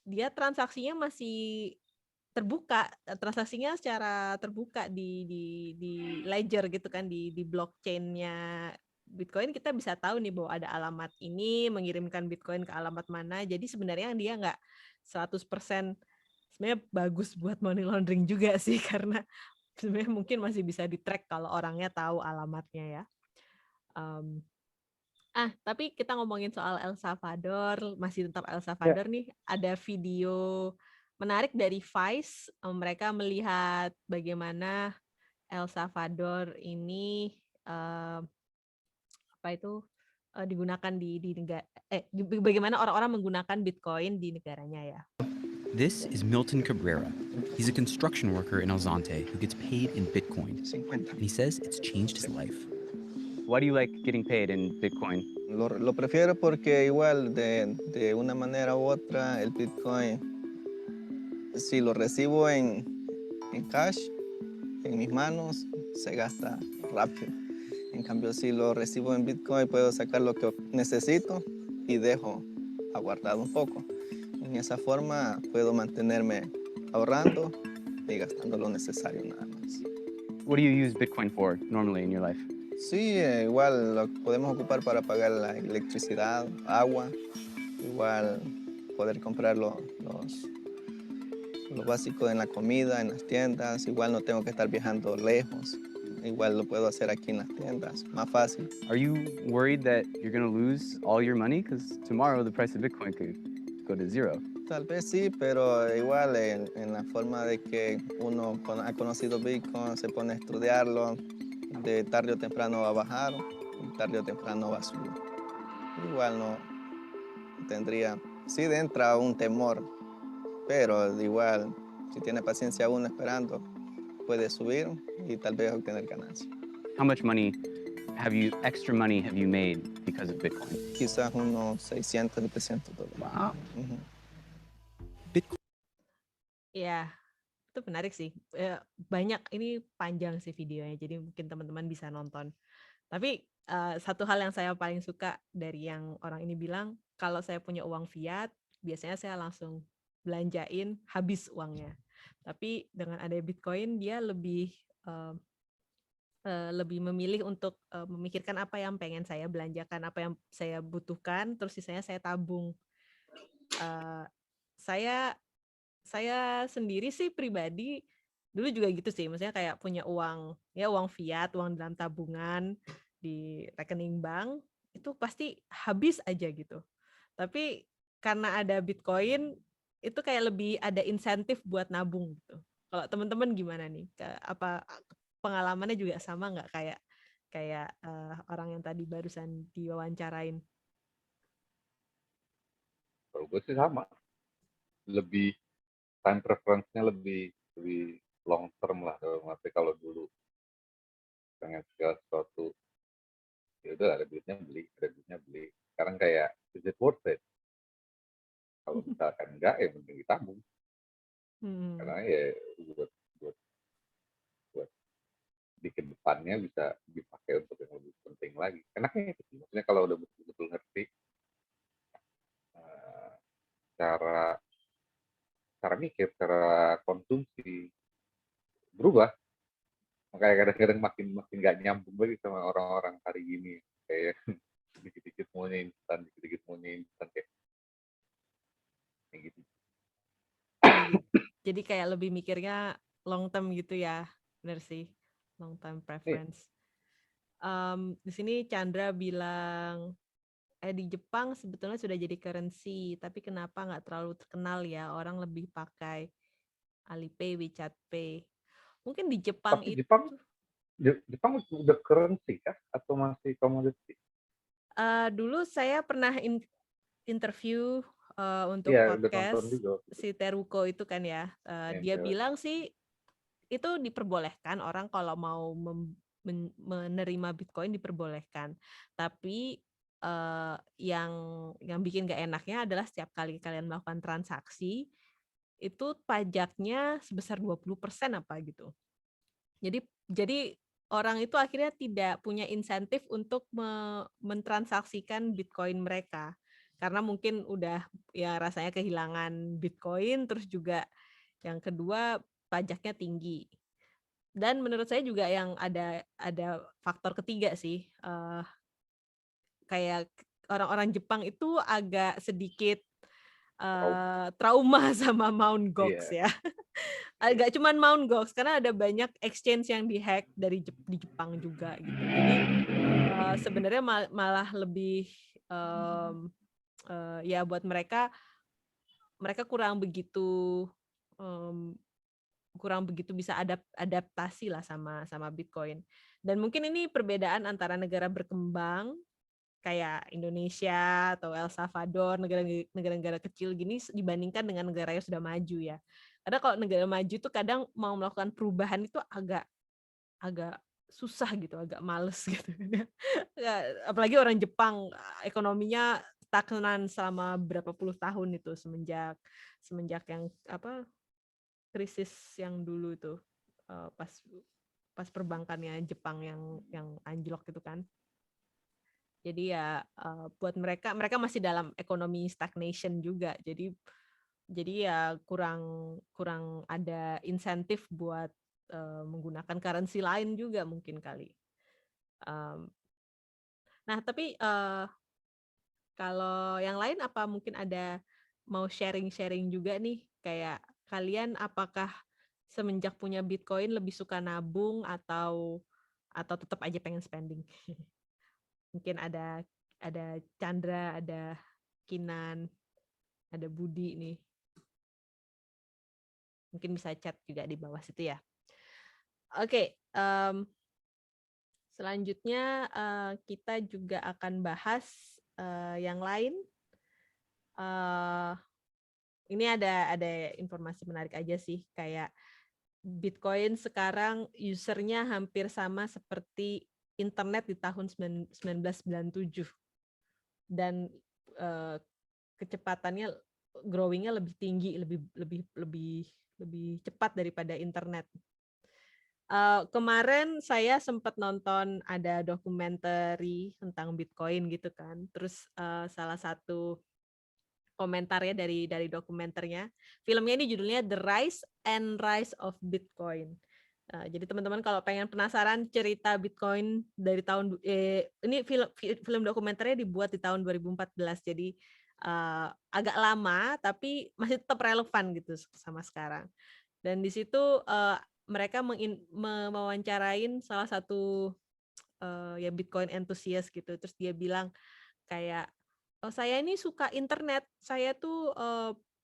dia transaksinya masih terbuka, transaksinya secara terbuka di ledger gitu kan, di blockchain-nya Bitcoin kita bisa tahu nih bahwa ada alamat ini mengirimkan Bitcoin ke alamat mana. Jadi sebenarnya dia nggak 100% sebenarnya bagus buat money laundering juga sih, karena sebenarnya mungkin masih bisa di-track kalau orangnya tahu alamatnya ya. Tapi kita ngomongin soal El Salvador, masih tetap El Salvador nih, ada video menarik dari Vice. Mereka melihat bagaimana El Salvador ini digunakan di negara, bagaimana orang-orang menggunakan Bitcoin di negaranya ya. This is Milton Cabrera. He's a construction worker in El Zonte who gets paid in Bitcoin. And he says it's changed his life. Why do you like getting paid in Bitcoin? Lo prefiero porque igual de una manera u otra el Bitcoin, si lo recibo en cash, en mis manos, se gasta rápido. En cambio, si lo recibo en Bitcoin, puedo sacar lo que necesito y dejo aguardado un poco. En esa forma puedo mantenerme ahorrando y gastando lo necesario nada más. What do you use Bitcoin for normally in your life? Sí, igual lo podemos ocupar para pagar la electricidad, agua, igual poder comprar lo básico en la comida, en las tiendas, igual no tengo que estar viajando lejos, igual lo puedo hacer aquí en las tiendas, más fácil. Are you worried that you're going to lose all your money? Because tomorrow the price of Bitcoin could go to zero. Tal vez sí, pero igual en la forma de que uno ha conocido Bitcoin, se pone a estudiarlo, de tarde o temprano va a bajar, y tarde o temprano va a subir. Igual no tendría, sí entra un temor, pero igual si tiene paciencia uno esperando, puede subir y tal vez obtener ganancias. How much extra money have you made because of Bitcoin? Quizás unos $600, $700. Wow. Ujú. Ya, itu menarik sih. Banyak, ini panjang sih videonya, jadi mungkin teman-teman bisa nonton. Tapi satu hal yang saya paling suka dari yang orang ini bilang, kalau saya punya uang fiat, biasanya saya langsung belanjain habis uangnya. Tapi dengan ada Bitcoin, dia lebih memilih untuk memikirkan apa yang pengen saya belanjakan, apa yang saya butuhkan, terus sisanya saya tabung. Saya sendiri sih pribadi dulu juga gitu sih, maksudnya kayak punya uang fiat, uang dalam tabungan di rekening bank itu pasti habis aja gitu. Tapi karena ada Bitcoin itu kayak lebih ada insentif buat nabung gitu. Kalau teman-teman gimana nih? Apa pengalamannya juga sama nggak kayak orang yang tadi barusan diwawancarain? Kalau gue sih sama, lebih time preference-nya lebih long term lah. Tapi kalau dulu pengen segala sesuatu, ya udah ada duitnya beli. Sekarang kayak is it worth it? Kalau misalkan enggak, ya mending ditabung. Karena ya buat di kedepannya bisa dipakai untuk yang lebih penting lagi. Enaknya itu, maksudnya kalau udah betul-betul ngerti cara mikir, cara konsumsi berubah. Makanya kadang-kadang makin nggak nyambung lagi sama orang-orang hari ini, kayak dikit-dikit maunya instan kayak gitu. Jadi kayak lebih mikirnya long term gitu ya, benar sih, long term preference. Di sini Chandra bilang di Jepang sebetulnya sudah jadi currency, tapi kenapa nggak terlalu terkenal ya, orang lebih pakai Alipay, WeChat Pay. Mungkin di Jepang tapi itu Jepang udah currency kah atau masih komoditi? Dulu saya pernah interview untuk podcast si Teruko itu kan ya, dia bilang sih itu diperbolehkan orang kalau mau menerima Bitcoin diperbolehkan, tapi yang bikin gak enaknya adalah setiap kali kalian melakukan transaksi itu pajaknya sebesar 20% apa gitu. Jadi orang itu akhirnya tidak punya insentif untuk mentransaksikan Bitcoin mereka. Karena mungkin udah ya rasanya kehilangan Bitcoin, terus juga yang kedua pajaknya tinggi. Dan menurut saya juga yang ada faktor ketiga sih, kayak orang-orang Jepang itu agak sedikit trauma sama Mt. Gox ya. Agak cuman Mt. Gox karena ada banyak exchange yang dihack di Jepang juga gitu. Jadi sebenarnya malah lebih ya buat mereka kurang begitu bisa adaptasi lah sama Bitcoin. Dan mungkin ini perbedaan antara negara berkembang kayak Indonesia atau El Salvador, negara-negara kecil gini dibandingkan dengan negara yang sudah maju ya. Karena kalau negara maju tuh kadang mau melakukan perubahan itu agak susah gitu, agak males gitu. Ya, apalagi orang Jepang ekonominya stagnan selama berapa puluh tahun itu semenjak yang apa krisis yang dulu tuh pas perbankannya Jepang yang anjlok gitu kan. Jadi ya buat mereka masih dalam ekonomi stagnation juga. Jadi ya kurang ada insentif buat menggunakan currency lain juga mungkin kali. Nah, tapi kalau yang lain apa mungkin ada mau sharing-sharing juga nih, kayak kalian apakah semenjak punya Bitcoin lebih suka nabung atau tetap aja pengen spending? Mungkin ada Chandra, ada Kinan, ada Budi nih. Mungkin bisa chat juga di bawah situ ya. Oke, selanjutnya kita juga akan bahas yang lain. Ini ada informasi menarik aja sih, kayak Bitcoin sekarang usernya hampir sama seperti internet di tahun 1997 dan kecepatannya growing-nya lebih tinggi, lebih cepat daripada internet. Kemarin saya sempat nonton ada dokumenter tentang Bitcoin gitu kan. Terus salah satu komentarnya dari dokumenternya, filmnya ini judulnya The Rise and Rise of Bitcoin. Jadi teman-teman kalau pengen penasaran cerita Bitcoin dari tahun ini film dokumenternya dibuat di tahun 2014, jadi agak lama tapi masih tetap relevan gitu sama sekarang. Dan di situ mereka mewawancarain salah satu ya Bitcoin enthusiast gitu. Terus dia bilang kayak, saya ini suka internet, saya tuh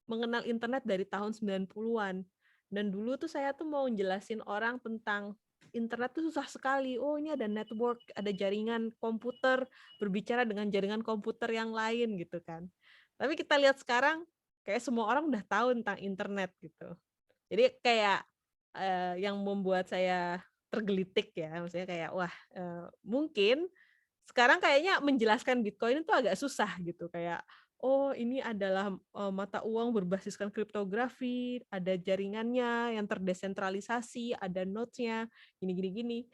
mengenal internet dari tahun 90-an. Dan dulu tuh saya tuh mau jelasin orang tentang internet tuh susah sekali. Oh, ini ada network, ada jaringan komputer, berbicara dengan jaringan komputer yang lain gitu kan. Tapi kita lihat sekarang, kayak semua orang udah tahu tentang internet gitu. Jadi kayak yang membuat saya tergelitik ya, maksudnya kayak wah mungkin sekarang kayaknya menjelaskan Bitcoin itu agak susah gitu, kayak oh ini adalah mata uang berbasiskan kriptografi, ada jaringannya yang terdesentralisasi, ada nodes-nya, gini.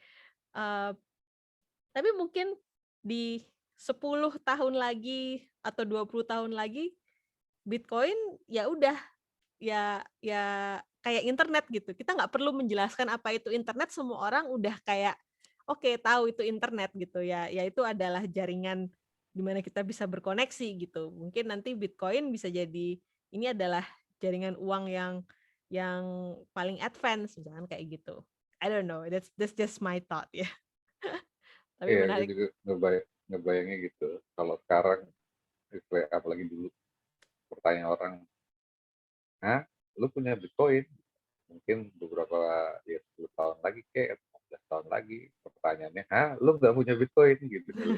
Tapi mungkin di 10 tahun lagi atau 20 tahun lagi Bitcoin ya udah ya kayak internet gitu. Kita nggak perlu menjelaskan apa itu internet, semua orang udah kayak oke, tahu itu internet gitu ya. Ya itu adalah jaringan di mana kita bisa berkoneksi gitu. Mungkin nanti Bitcoin bisa jadi ini adalah jaringan uang yang paling advance misalkan kayak gitu. I don't know, that's just my thought ya. Tapi Iya, gue menarik. juga ngebayangnya gitu. Kalau sekarang, apalagi dulu, pertanyaan orang, "Hah, lu punya Bitcoin?" Mungkin beberapa, ya 10 tahun lagi kayak 15 tahun lagi, pertanyaannya, "Hah, lu nggak punya Bitcoin?" Gitu kali.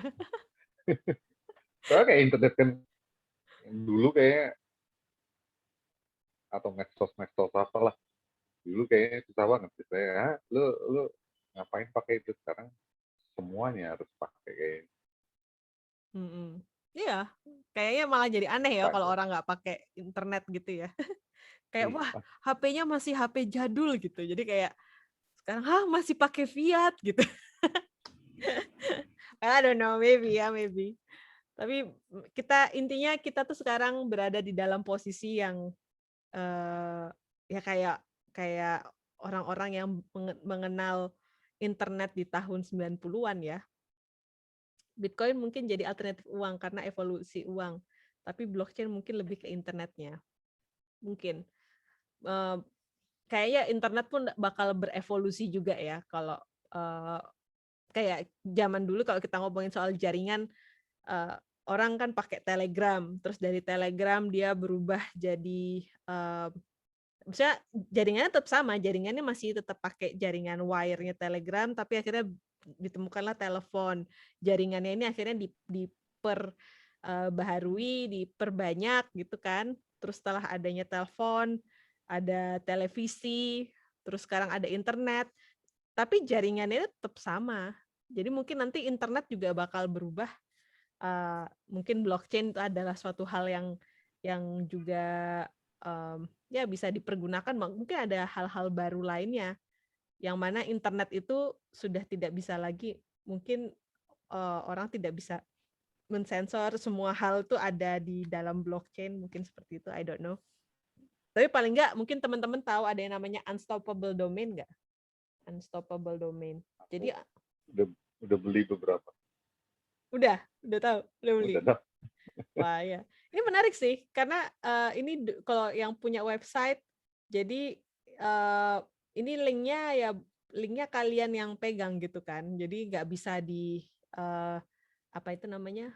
Soalnya kayak internet kan dulu kayak, atau medsos apalah, dulu kayaknya susah banget gitu ya. "Hah, lu ngapain pakai itu?" Sekarang semuanya harus pakai kayaknya. Iya, kayaknya malah jadi aneh ya kalau Makanya. orang nggak pakai internet gitu ya. Kayak wah, Iya. HP-nya masih HP jadul gitu. Jadi kayak sekarang masih pakai Fiat gitu. I don't know, maybe ya, maybe. Tapi intinya kita tuh sekarang berada di dalam posisi yang ya kayak orang-orang yang mengenal internet di tahun 90-an ya. Bitcoin mungkin jadi alternatif uang karena evolusi uang, tapi blockchain mungkin lebih ke internetnya. Mungkin. Kayaknya internet pun bakal berevolusi juga ya, kalau kayak zaman dulu kalau kita ngomongin soal jaringan, orang kan pakai Telegram, terus dari Telegram dia berubah jadi maksudnya jaringannya tetap sama, jaringannya masih tetap pakai jaringan wire-nya Telegram, tapi akhirnya ditemukanlah telepon. Jaringannya ini akhirnya diperbaharui, diperbanyak gitu kan. Terus setelah adanya telepon, ada televisi, terus sekarang ada internet. tapi jaringannya tetap sama. Jadi mungkin nanti internet juga bakal berubah. Mungkin blockchain itu adalah suatu hal yang juga ya bisa dipergunakan. Mungkin ada hal-hal baru lainnya yang mana internet itu sudah tidak bisa lagi, mungkin orang tidak bisa mensensor semua hal itu ada di dalam blockchain, mungkin seperti itu, I don't know. Tapi paling nggak mungkin teman-teman tahu ada yang namanya unstoppable domain nggak? Unstoppable domain. Jadi Udah beli beberapa. udah tahu, udah beli. Udah. Wah ya, ini menarik sih karena ini kalau yang punya website, jadi ini linknya kalian yang pegang gitu kan, jadi nggak bisa di apa itu namanya,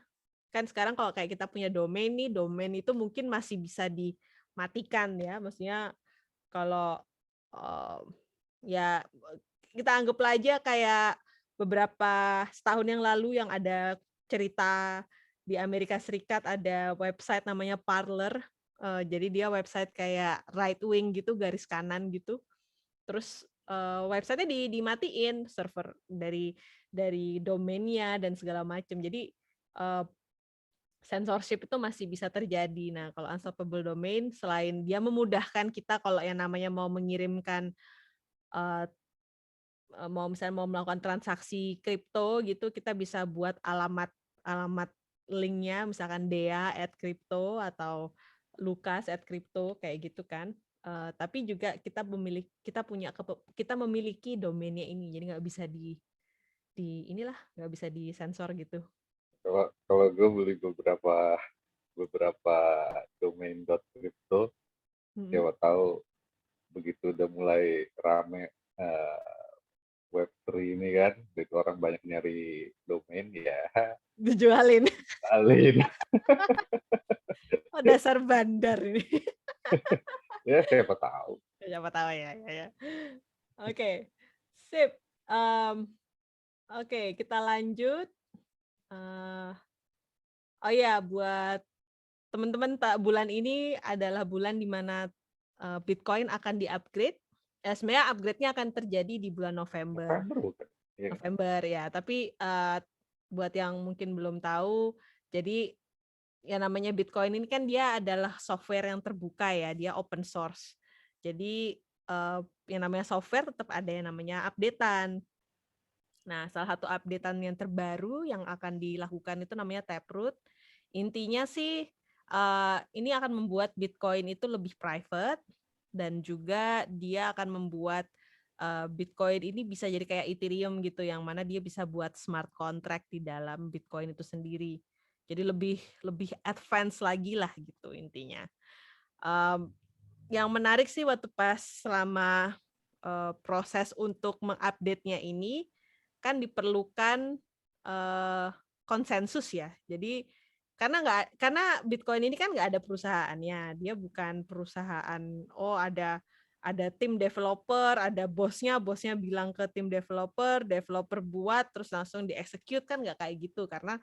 kan sekarang kalau kayak kita punya domain nih, domain itu mungkin masih bisa dimatikan ya, maksudnya kalau ya kita anggaplah aja kayak beberapa setahun yang lalu yang ada cerita di Amerika Serikat ada website namanya Parler, jadi dia website kayak right wing gitu, garis kanan gitu, terus websitenya dimatiin server dari domainnya dan segala macam, jadi censorship itu masih bisa terjadi. Nah, kalau unstoppable domain selain dia memudahkan kita kalau yang namanya mau mengirimkan misalnya mau melakukan transaksi kripto gitu, kita bisa buat alamat linknya, misalkan Dea@crypto atau Lucas@crypto kayak gitu kan. Tapi juga kita memiliki domainnya ini, jadi nggak bisa nggak bisa disensor gitu. Kalau gue beli beberapa domain .crypto, siapa tahu begitu udah mulai rame Web3 ini kan, begitu orang banyak nyari domain ya dijualin. Alin. Oh, dasar bandar ini. Ya siapa tahu. Siapa tahu ya. Oke, sip. Oke, kita lanjut. Oh ya, buat teman-teman, bulan ini adalah bulan di mana Bitcoin akan di-upgrade. Sebenarnya upgrade-nya akan terjadi di bulan November. November ya, tapi buat yang mungkin belum tahu, jadi yang namanya Bitcoin ini kan dia adalah software yang terbuka ya, dia open source. Jadi yang namanya software tetap ada yang namanya updatean. Nah, salah satu updatean yang terbaru yang akan dilakukan itu namanya Taproot. Intinya sih ini akan membuat Bitcoin itu lebih private, dan juga dia akan membuat Bitcoin ini bisa jadi kayak Ethereum gitu, yang mana dia bisa buat smart contract di dalam Bitcoin itu sendiri. Jadi lebih advance lagi lah gitu intinya. Yang menarik sih waktu pas selama proses untuk mengupdate-nya ini kan diperlukan konsensus ya. Jadi karena Bitcoin ini kan nggak ada perusahaannya, dia bukan perusahaan. Oh ada tim developer, ada bosnya bilang ke tim developer buat terus langsung dieksekut, kan nggak kayak gitu, karena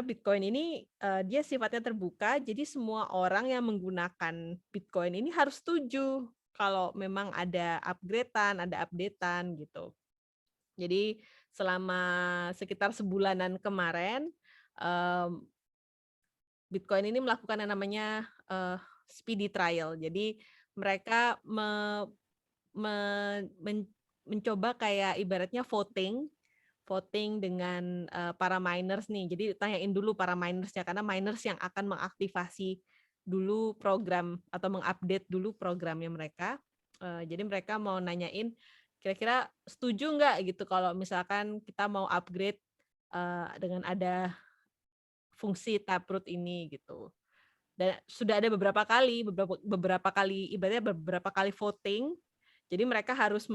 Bitcoin ini dia sifatnya terbuka, jadi semua orang yang menggunakan Bitcoin ini harus setuju kalau memang ada upgrade-an, ada update-an gitu. Jadi selama sekitar sebulanan kemarin Bitcoin ini melakukan yang namanya speedy trial. Jadi mereka mencoba kayak ibaratnya voting dengan para miners nih. Jadi tanyain dulu para minersnya, karena miners yang akan mengaktifasi dulu program atau mengupdate dulu programnya mereka. Jadi mereka mau nanyain kira-kira setuju nggak gitu kalau misalkan kita mau upgrade dengan ada fungsi Taproot ini gitu. Dan sudah ada beberapa kali ibaratnya beberapa kali voting. Jadi mereka harus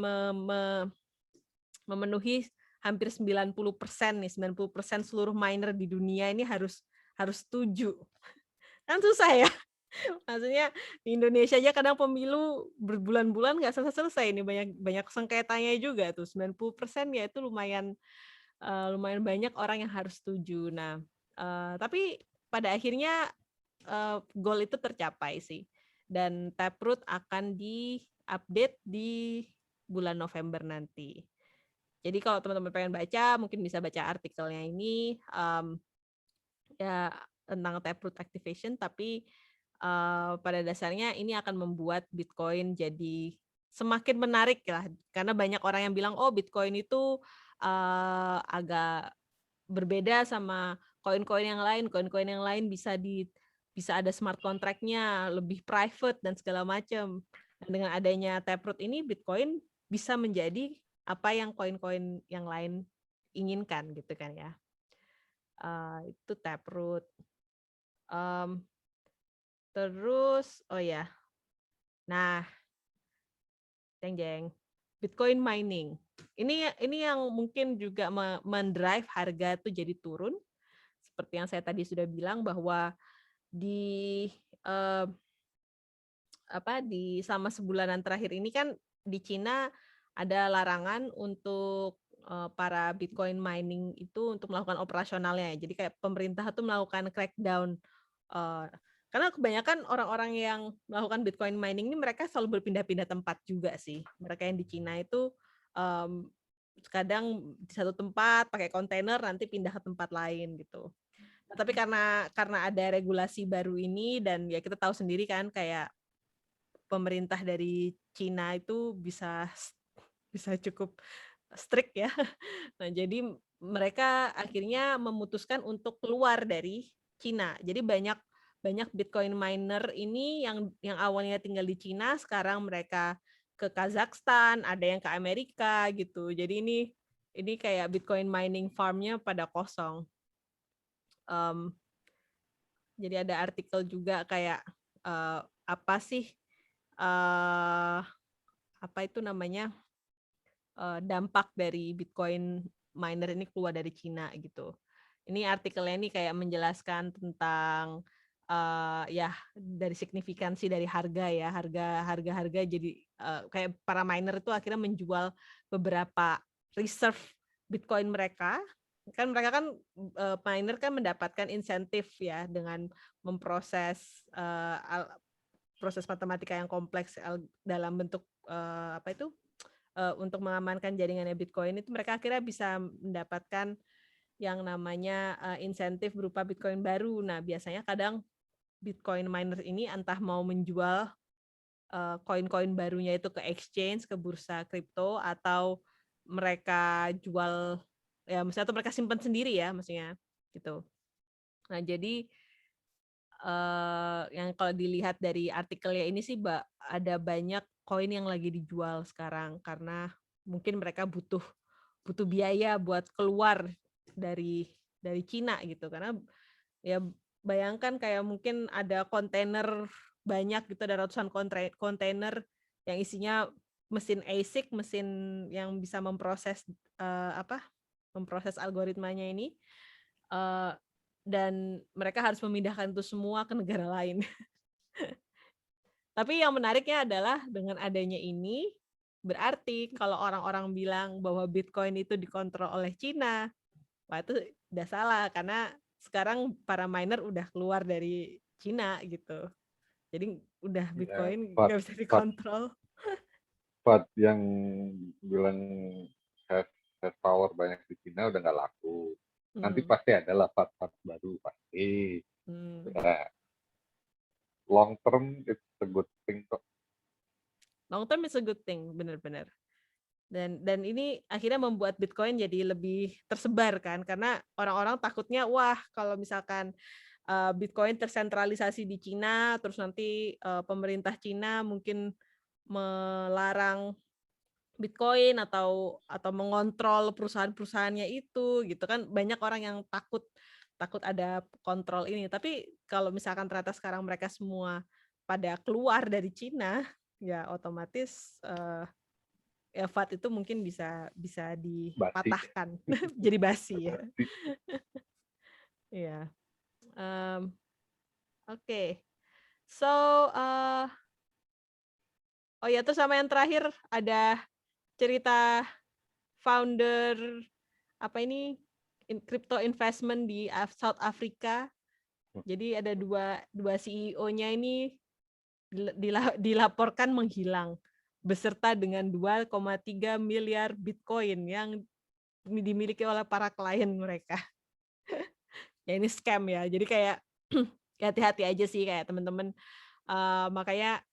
memenuhi hampir 90% nih, 90% seluruh miner di dunia ini harus setuju. Kan susah ya. Maksudnya di Indonesia aja kadang pemilu berbulan-bulan nggak selesai ini, banyak sengketanya juga tuh. 90% ya itu lumayan banyak orang yang harus setuju. Nah, tapi pada akhirnya goal itu tercapai sih. Dan Taproot akan di-update di bulan November nanti. Jadi kalau teman-teman pengen baca, mungkin bisa baca artikelnya ini ya tentang Taproot Activation, tapi pada dasarnya ini akan membuat Bitcoin jadi semakin menarik lah, karena banyak orang yang bilang, oh Bitcoin itu agak berbeda sama koin-koin yang lain. Koin-koin yang lain bisa ada smart contract-nya, lebih private dan segala macam. Dan dengan adanya Taproot ini, Bitcoin bisa menjadi apa yang koin-koin yang lain inginkan gitu kan ya. Itu Taproot. Terus, oh ya, nah, jeng-jeng, Bitcoin mining. Ini yang mungkin juga mendrive harga tuh jadi turun. Seperti yang saya tadi sudah bilang bahwa di selama sebulanan terakhir ini kan di Cina ada larangan untuk para Bitcoin mining itu untuk melakukan operasionalnya. Jadi kayak pemerintah tuh melakukan crackdown. Karena kebanyakan orang-orang yang melakukan Bitcoin mining ini mereka selalu berpindah-pindah tempat juga sih. Mereka yang di Cina itu kadang di satu tempat pakai kontainer nanti pindah ke tempat lain gitu. Nah, tapi karena ada regulasi baru ini dan ya kita tahu sendiri kan kayak pemerintah dari Cina itu bisa cukup strict ya. Nah, jadi mereka akhirnya memutuskan untuk keluar dari Cina. Jadi banyak Bitcoin miner ini yang awalnya tinggal di Cina, sekarang mereka ke Kazakhstan, ada yang ke Amerika gitu. Jadi ini kayak Bitcoin mining farm-nya pada kosong. Jadi ada artikel juga kayak apa sih apa itu namanya dampak dari Bitcoin miner ini keluar dari Cina gitu. Ini artikelnya ini kayak menjelaskan tentang ya dari signifikansi dari harga ya, harga jadi kayak para miner itu akhirnya menjual beberapa reserve Bitcoin mereka. Kan mereka kan miner kan mendapatkan insentif ya dengan memproses proses matematika yang kompleks dalam bentuk untuk mengamankan jaringannya Bitcoin itu mereka akhirnya bisa mendapatkan yang namanya insentif berupa Bitcoin baru. Nah, biasanya kadang Bitcoin miner ini entah mau menjual koin-koin barunya itu ke exchange, ke bursa kripto, atau mereka jual ya misalnya atau mereka simpan sendiri ya maksudnya gitu. Nah, jadi yang kalau dilihat dari artikelnya ini sih ada banyak koin yang lagi dijual sekarang karena mungkin mereka butuh biaya buat keluar dari Cina gitu, karena ya bayangkan kayak mungkin ada kontainer banyak gitu, ada ratusan kontainer yang isinya mesin ASIC, mesin yang bisa memproses memproses algoritmanya ini, dan mereka harus memindahkan itu semua ke negara lain. Tapi yang menariknya adalah dengan adanya ini, berarti kalau orang-orang bilang bahwa Bitcoin itu dikontrol oleh Cina, wah itu udah salah, karena sekarang para miner udah keluar dari Cina gitu. Jadi udah Bitcoin nggak bisa dikontrol. Yang bilang have power banyak di Cina udah nggak laku. Nanti pasti adalah part baru pasti. Nah, long term it's a good thing kok. Long term is a good thing, benar-benar. Dan ini akhirnya membuat Bitcoin jadi lebih tersebar kan, karena orang-orang takutnya wah kalau misalkan Bitcoin tersentralisasi di Cina, terus nanti pemerintah Cina mungkin melarang Bitcoin atau mengontrol perusahaan-perusahaannya itu gitu kan, banyak orang yang takut ada kontrol ini. Tapi kalau misalkan ternyata sekarang mereka semua pada keluar dari Cina, ya otomatis ya VAT itu mungkin bisa dipatahkan jadi basi ya. Iya. Oke. So oh ya, terus sama yang terakhir ada cerita founder crypto investment di South Africa. Jadi ada dua CEO-nya ini dilaporkan menghilang beserta dengan 2,3 miliar Bitcoin yang dimiliki oleh para klien mereka. Ya ini scam ya. Jadi kayak hati-hati aja sih kayak teman-teman. Makanya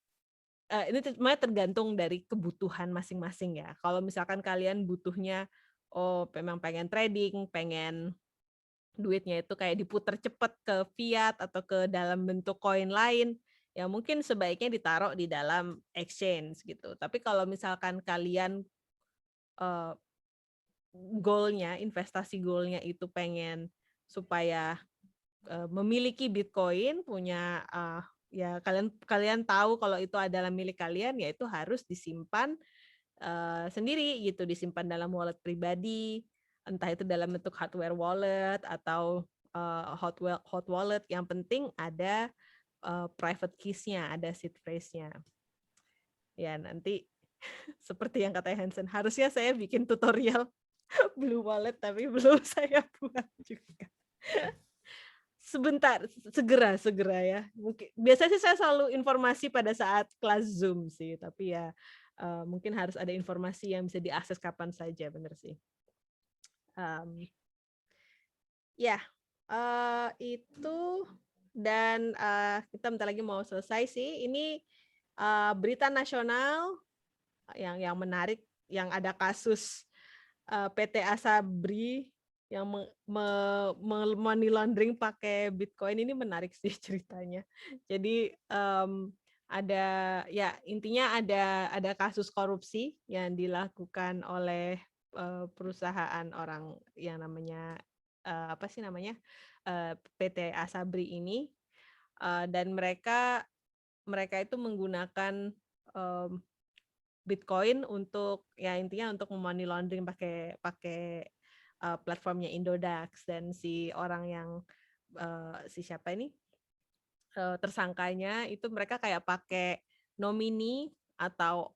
ini sebenarnya tergantung dari kebutuhan masing-masing ya. Kalau misalkan kalian butuhnya, memang pengen trading, pengen duitnya itu kayak diputar cepet ke fiat atau ke dalam bentuk koin lain, ya mungkin sebaiknya ditaruh di dalam exchange gitu. Tapi kalau misalkan kalian investasi goalnya itu pengen supaya memiliki Bitcoin, punya ya kalian tahu kalau itu adalah milik kalian, ya itu harus disimpan sendiri gitu, disimpan dalam wallet pribadi, entah itu dalam bentuk hardware wallet atau hot wallet. Yang penting ada private keys-nya, ada seed phrase-nya. Ya nanti seperti yang kata Hansen, harusnya saya bikin tutorial Blue Wallet tapi belum saya buat juga. Sebentar, segera ya. Mungkin biasanya sih saya selalu informasi pada saat kelas Zoom sih, tapi ya mungkin harus ada informasi yang bisa diakses kapan saja, benar sih. Ya, itu dan kita bentar lagi mau selesai sih. Ini berita nasional yang menarik, yang ada kasus PT Asabri yang money laundering pakai Bitcoin. Ini menarik sih ceritanya. Jadi ada ya intinya ada kasus korupsi yang dilakukan oleh perusahaan orang yang namanya PT Asabri ini, dan mereka itu menggunakan Bitcoin untuk ya intinya untuk money laundering pakai platformnya Indodax. Dan si orang yang siapa ini tersangkanya itu mereka kayak pakai nomini atau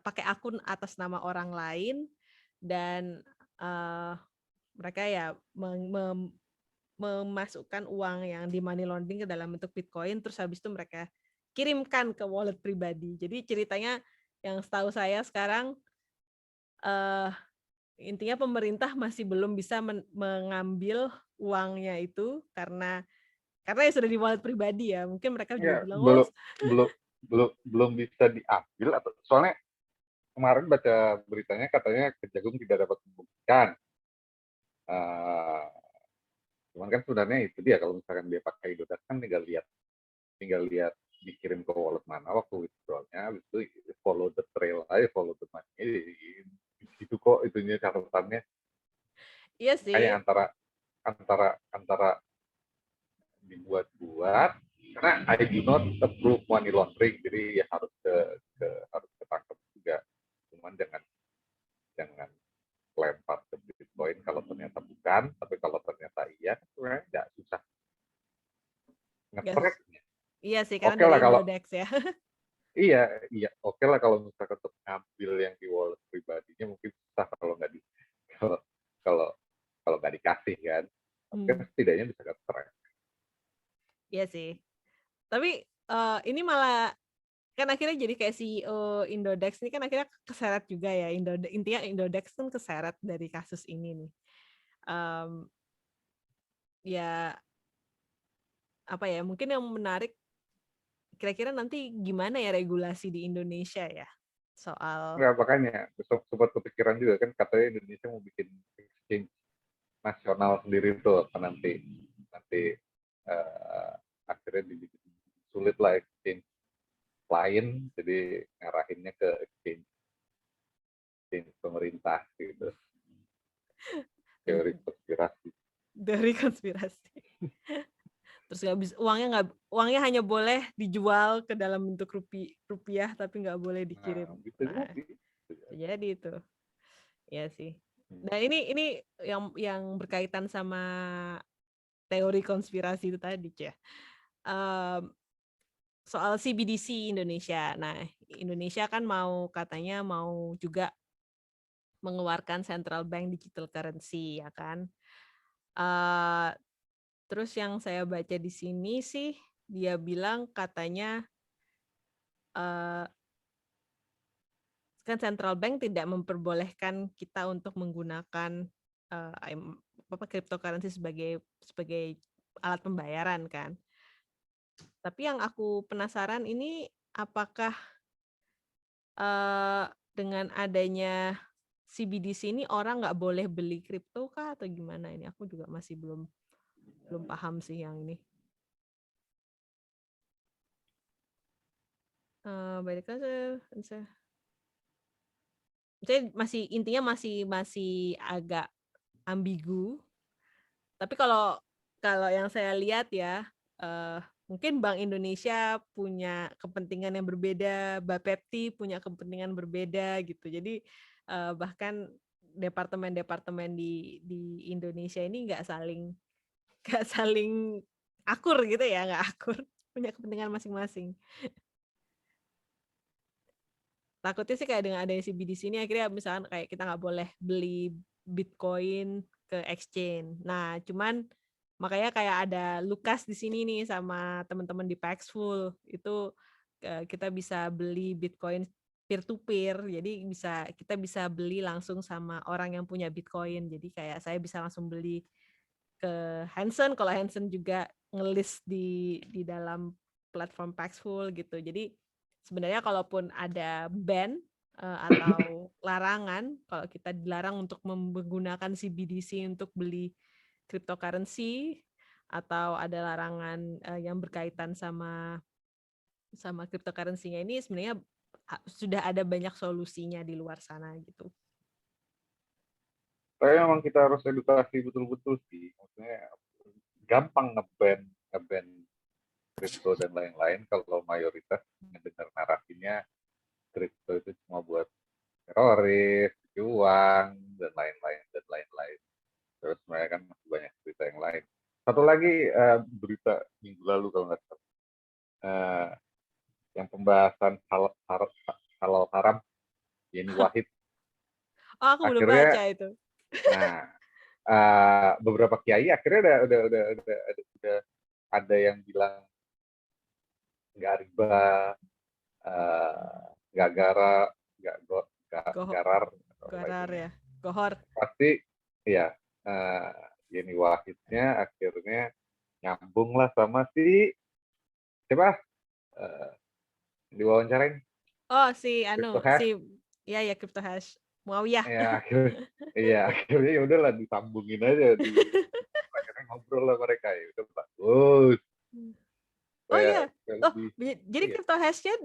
pakai akun atas nama orang lain, dan mereka ya memasukkan uang yang di money laundering ke dalam bentuk Bitcoin, terus habis itu mereka kirimkan ke wallet pribadi. Jadi ceritanya yang setahu saya sekarang intinya pemerintah masih belum bisa mengambil uangnya itu karena ya sudah di wallet pribadi ya. Mungkin mereka juga bilang belum bisa diambil, atau soalnya kemarin baca beritanya katanya Kejagung tidak dapat membuktikan. Cuman kan sebenarnya itu dia, kalau misalkan dia pakai Indodax kan tinggal lihat dikirim ke wallet mana waktu withdrawalnya, habis itu follow the trail aja, follow the money. Itu kok itunya catatannya. Iya sih. Kayak antara dibuat-buat karena I do not approve money laundering, jadi ya harus ketangkep juga. Cuman jangan lempar ke Bitcoin kalau ternyata bukan, tapi kalau ternyata iya, sebenarnya nggak susah nge-tracknya. Iya sih, karena dari Indodax ya. Iya, oke lah kalau misalkan untuk ngambil yang di wallet pribadinya mungkin susah kalau nggak dikasih kan. Tapi kan setidaknya bisa ke-track. Iya sih. Tapi ini malah kan akhirnya jadi kayak CEO Indodax ini kan akhirnya keseret juga ya. Intinya Indodax kan keseret dari kasus ini nih. Ya apa ya, mungkin yang menarik kira-kira nanti gimana ya regulasi di Indonesia ya soal. Nggak, makanya sempat kepikiran juga kan, katanya Indonesia mau bikin exchange nasional sendiri tuh apa nanti akhirnya sulit lah exchange lain, jadi ngarahinnya ke exchange pemerintah gitu. Teori konspirasi. Terus nggak bisa, uangnya hanya boleh dijual ke dalam bentuk rupiah tapi nggak boleh dikirim. Jadi itu ya sih. Nah ini yang berkaitan sama teori konspirasi itu tadi ya. Soal CBDC Indonesia. Nah Indonesia kan katanya mau juga mengeluarkan central bank digital currency ya kan. Terus yang saya baca di sini sih, dia bilang katanya kan central bank tidak memperbolehkan kita untuk menggunakan cryptocurrency sebagai alat pembayaran kan. Tapi yang aku penasaran ini apakah dengan adanya CBDC ini orang nggak boleh beli kripto kah atau gimana ini? Aku juga masih belum paham sih yang ini. Balik saya intinya masih agak ambigu. Tapi kalau yang saya lihat ya, mungkin Bank Indonesia punya kepentingan yang berbeda, Bapepti punya kepentingan berbeda gitu. Jadi bahkan departemen-departemen di Indonesia ini nggak saling akur gitu ya, nggak akur, punya kepentingan masing-masing. Takutnya sih kayak dengan adanya CBDC ini akhirnya misalkan kayak kita nggak boleh beli Bitcoin ke exchange. Nah, cuman makanya kayak ada Lukas di sini nih sama teman-teman di Paxful itu kita bisa beli Bitcoin peer to peer. Jadi kita bisa beli langsung sama orang yang punya Bitcoin. Jadi kayak saya bisa langsung beli ke Hansen kalau Hansen juga ngelis di dalam platform Paxful gitu. Jadi sebenarnya kalaupun ada ban atau larangan, kalau kita dilarang untuk menggunakan CBDC untuk beli cryptocurrency atau ada larangan yang berkaitan sama cryptocurrency-nya ini sebenarnya sudah ada banyak solusinya di luar sana gitu. Tapi memang kita harus edukasi betul-betul sih. Maksudnya gampang nge-ban kripto dan lain-lain kalau mayoritas mendengar narasinya kripto itu cuma buat teroris, uang dan lain-lain. Terus sebenarnya kan masih banyak berita yang lain. Satu lagi berita minggu lalu kalau nggak salah, yang pembahasan halal haram Yeni Wahid. Oh, aku belum baca itu. Nah, beberapa kiai akhirnya udah ada yang bilang nggak riba, nggak garar ya, gohor. pasti ya. Yeni Wahidnya akhirnya nyambung lah sama siapa diwawancarain. Oh, si Crypto Hash Muawiyah. Akhirnya ya udahlah disambungin aja akhirnya ngobrol lah mereka ya udah bagus. Jadi Crypto Hash-nya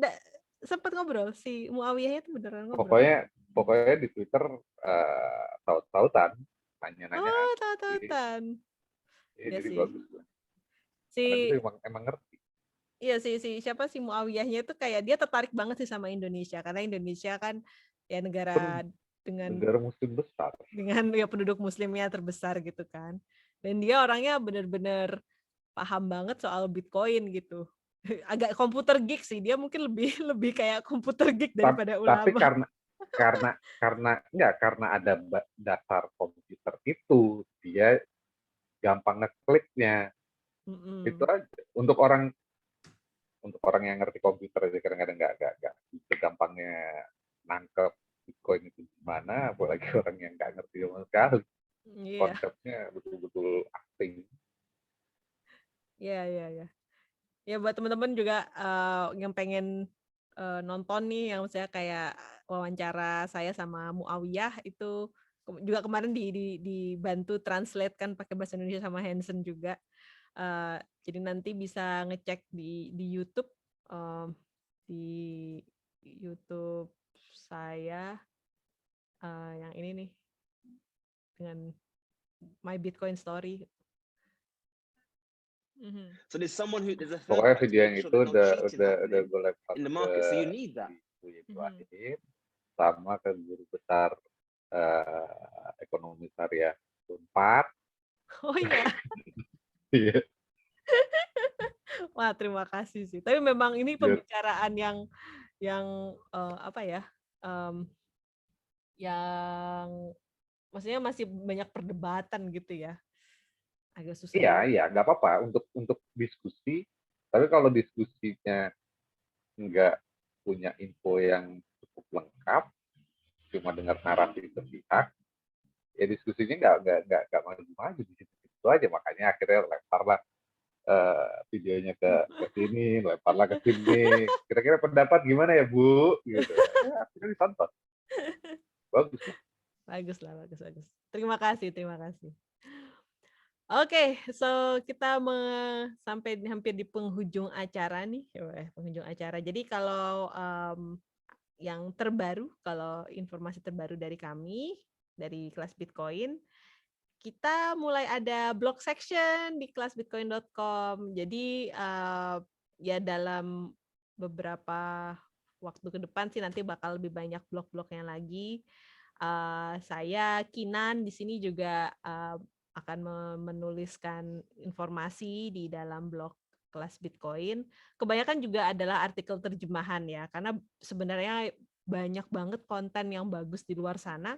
sempat ngobrol si Muawiyah itu beneran ngobrol. Pokoknya di Twitter taut-tautan nanya-nanya. Oh, taut-tautan. Jadi bagus lah. Emang ngerti. Iya si Muawiyahnya itu kayak dia tertarik banget sih sama Indonesia karena Indonesia kan ya negara muslim besar dengan ya penduduk muslimnya terbesar gitu kan, dan dia orangnya benar-benar paham banget soal Bitcoin gitu. Agak komputer geek sih dia, mungkin lebih kayak komputer geek daripada ulama. Tapi karena ada dasar komputer itu dia gampang ngekliknya. Itu aja. Untuk orang yang ngerti komputer aja kadang-kadang nggak gampangnya nangkep Bitcoin itu gimana, apalagi orang yang nggak ngerti sama sekali. Konsepnya betul-betul asing. Iya. Ya buat teman-teman juga yang pengen nonton nih, yang saya kayak wawancara saya sama Muawiyah itu juga kemarin dibantu translate kan pakai bahasa Indonesia sama Hansen juga. Jadi nanti bisa ngecek di YouTube, di YouTube saya yang ini nih dengan My Bitcoin Story. So there's someone who there's a third pokoknya video yang itu udah gue lempar in the market, so you need that. Sama ke guru besar ekonomi syariah Unpad. Oh iya. Iya. Wah, terima kasih sih. Tapi memang ini pembicaraan yang apa ya? Yang maksudnya masih banyak perdebatan gitu ya. Agak susah. Iya, nggak apa-apa untuk diskusi. Tapi kalau diskusinya nggak punya info yang cukup lengkap, cuma dengar narasi sepihak, ya diskusinya nggak maju-maju di situ aja, makanya akhirnya lemparlah videonya ke sini, lemparlah ke sini. Kira-kira pendapat gimana ya Bu? Gitu. Ya, akhirnya ditonton. Bagus lah. Bagus. Terima kasih. Oke, so kita sampai hampir di penghujung acara nih, penghujung acara. Jadi kalau yang terbaru, kalau informasi terbaru dari kami, dari kelas Bitcoin, kita mulai ada blog section di kelasbitcoin.com. Jadi ya dalam beberapa waktu ke depan sih nanti bakal lebih banyak blog-blognya lagi. Saya Kinan di sini juga akan menuliskan informasi di dalam blog kelas Bitcoin. Kebanyakan juga adalah artikel terjemahan ya, karena sebenarnya banyak banget konten yang bagus di luar sana,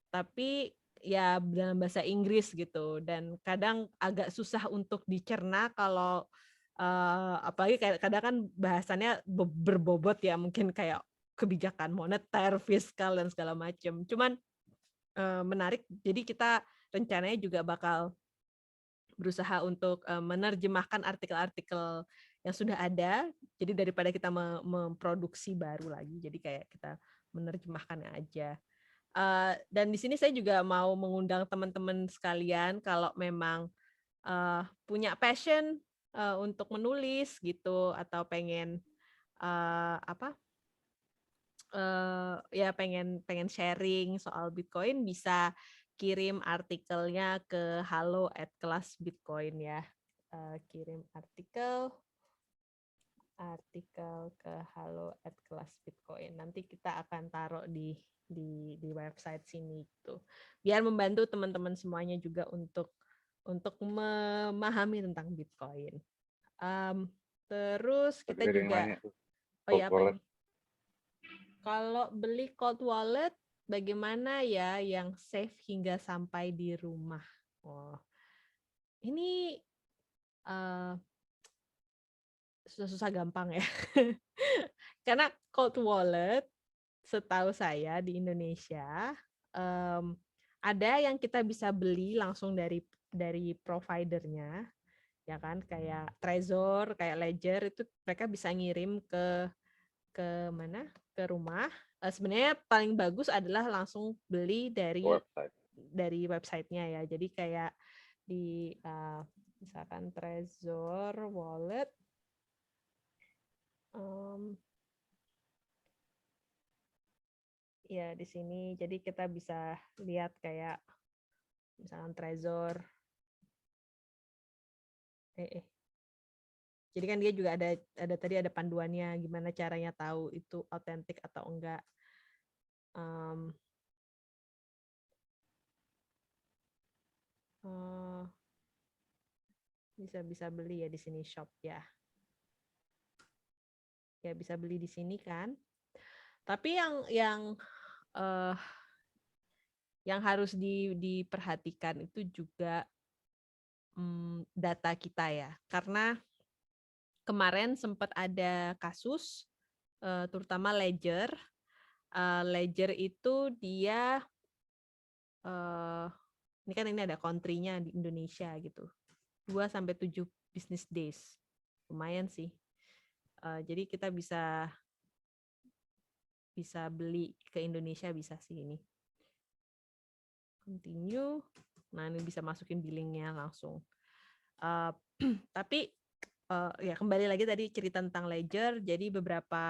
tapi ya dalam bahasa Inggris gitu, dan kadang agak susah untuk dicerna kalau apalagi kadang kan bahasannya berbobot ya, mungkin kayak kebijakan moneter, fiskal dan segala macam. Cuman menarik, jadi kita rencananya juga bakal berusaha untuk menerjemahkan artikel-artikel yang sudah ada. Jadi daripada kita memproduksi baru lagi, jadi kayak kita menerjemahkannya aja. Dan di sini saya juga mau mengundang teman-teman sekalian kalau memang punya passion untuk menulis gitu, atau pengen ya pengen sharing soal Bitcoin, bisa kirim artikelnya ke halo@kelasbitcoin ya. Kirim artikel ke halo@kelasbitcoin. Nanti kita akan taruh di website sini gitu. Biar membantu teman-teman semuanya juga untuk memahami tentang Bitcoin. Terus kita Tapi juga yang apa ini? Kalau beli cold wallet, bagaimana ya yang safe hingga sampai di rumah? Ini susah gampang ya. Karena cold wallet, setahu saya di Indonesia ada yang kita bisa beli langsung dari providernya, ya kan? Kayak Trezor, kayak Ledger, itu mereka bisa ngirim ke mana? Ke rumah. Sebenarnya paling bagus adalah langsung beli dari website-nya ya. Jadi kayak di misalkan Trezor Wallet, ya di sini. Jadi kita bisa lihat kayak misalkan Trezor. Jadi kan dia juga ada panduannya gimana caranya tahu itu autentik atau enggak. Bisa beli ya di sini, shop ya. Ya bisa beli di sini kan. Tapi yang harus diperhatikan itu juga data kita ya. Karena kemarin sempat ada kasus, terutama Ledger. Ledger itu dia, ini ada country-nya di Indonesia gitu. 2-7 business days. Lumayan sih. Jadi kita bisa beli ke Indonesia, bisa sih ini. Continue. Nah, ini bisa masukin billingnya langsung. Tapi ya kembali lagi tadi cerita tentang Ledger. Jadi beberapa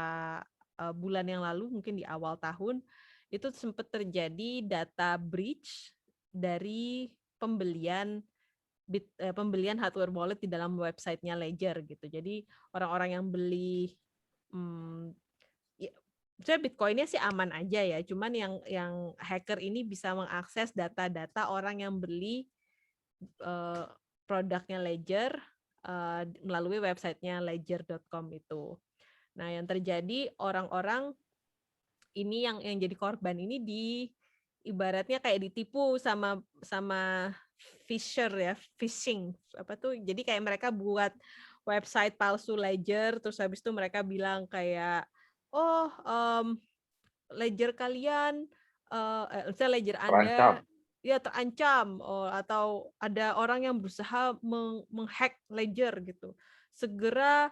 bulan yang lalu, mungkin di awal tahun, itu sempat terjadi data breach dari pembelian hardware wallet di dalam websitenya Ledger gitu. Jadi orang-orang yang beli Bitcoinnya sih aman aja ya. Cuman yang hacker ini bisa mengakses data-data orang yang beli produknya Ledger melalui websitenya ledger.com itu. Nah, yang terjadi orang-orang ini yang jadi korban ini ibaratnya kayak ditipu sama phishing apa tuh. Jadi kayak mereka buat website palsu Ledger, terus habis itu mereka bilang kayak, Ledger kalian, misalnya Ledger Anda ya terancam atau ada orang yang berusaha menghack ledger gitu, segera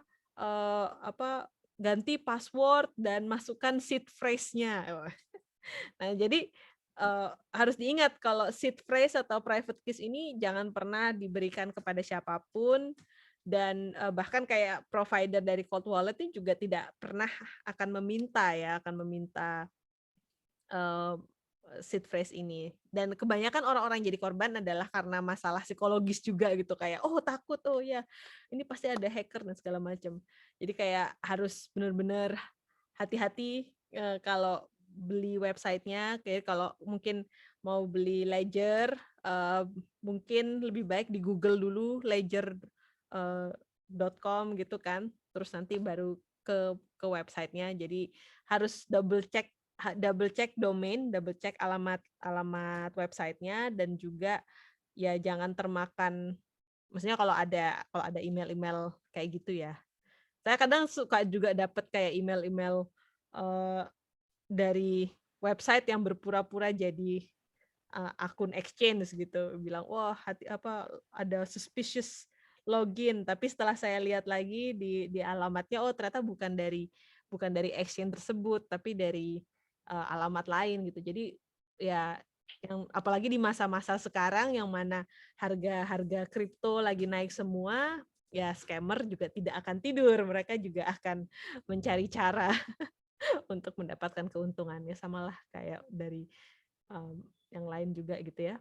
ganti password dan masukkan seed phrase-nya. Nah, jadi harus diingat kalau seed phrase atau private keys ini jangan pernah diberikan kepada siapapun, dan bahkan kayak provider dari cold wallet ini juga tidak pernah akan meminta seed phrase ini. Dan kebanyakan orang-orang yang jadi korban adalah karena masalah psikologis juga gitu, kayak takut, ya ini pasti ada hacker dan segala macam. Jadi kayak harus benar-benar hati-hati kalau beli websitenya. Kayak kalau mungkin mau beli ledger, mungkin lebih baik di Google dulu ledger.com gitu kan, terus nanti baru ke websitenya. Jadi harus double check domain, double check alamat websitenya, dan juga ya jangan termakan, maksudnya kalau ada email-email kayak gitu ya. Saya kadang suka juga dapat kayak email-email dari website yang berpura-pura jadi akun exchange gitu, bilang ada suspicious login, tapi setelah saya lihat lagi di alamatnya, ternyata bukan dari exchange tersebut, tapi dari alamat lain gitu. Jadi ya, yang apalagi di masa-masa sekarang yang mana harga kripto lagi naik semua, ya scammer juga tidak akan tidur, mereka juga akan mencari cara untuk mendapatkan keuntungannya, samalah kayak dari yang lain juga gitu ya.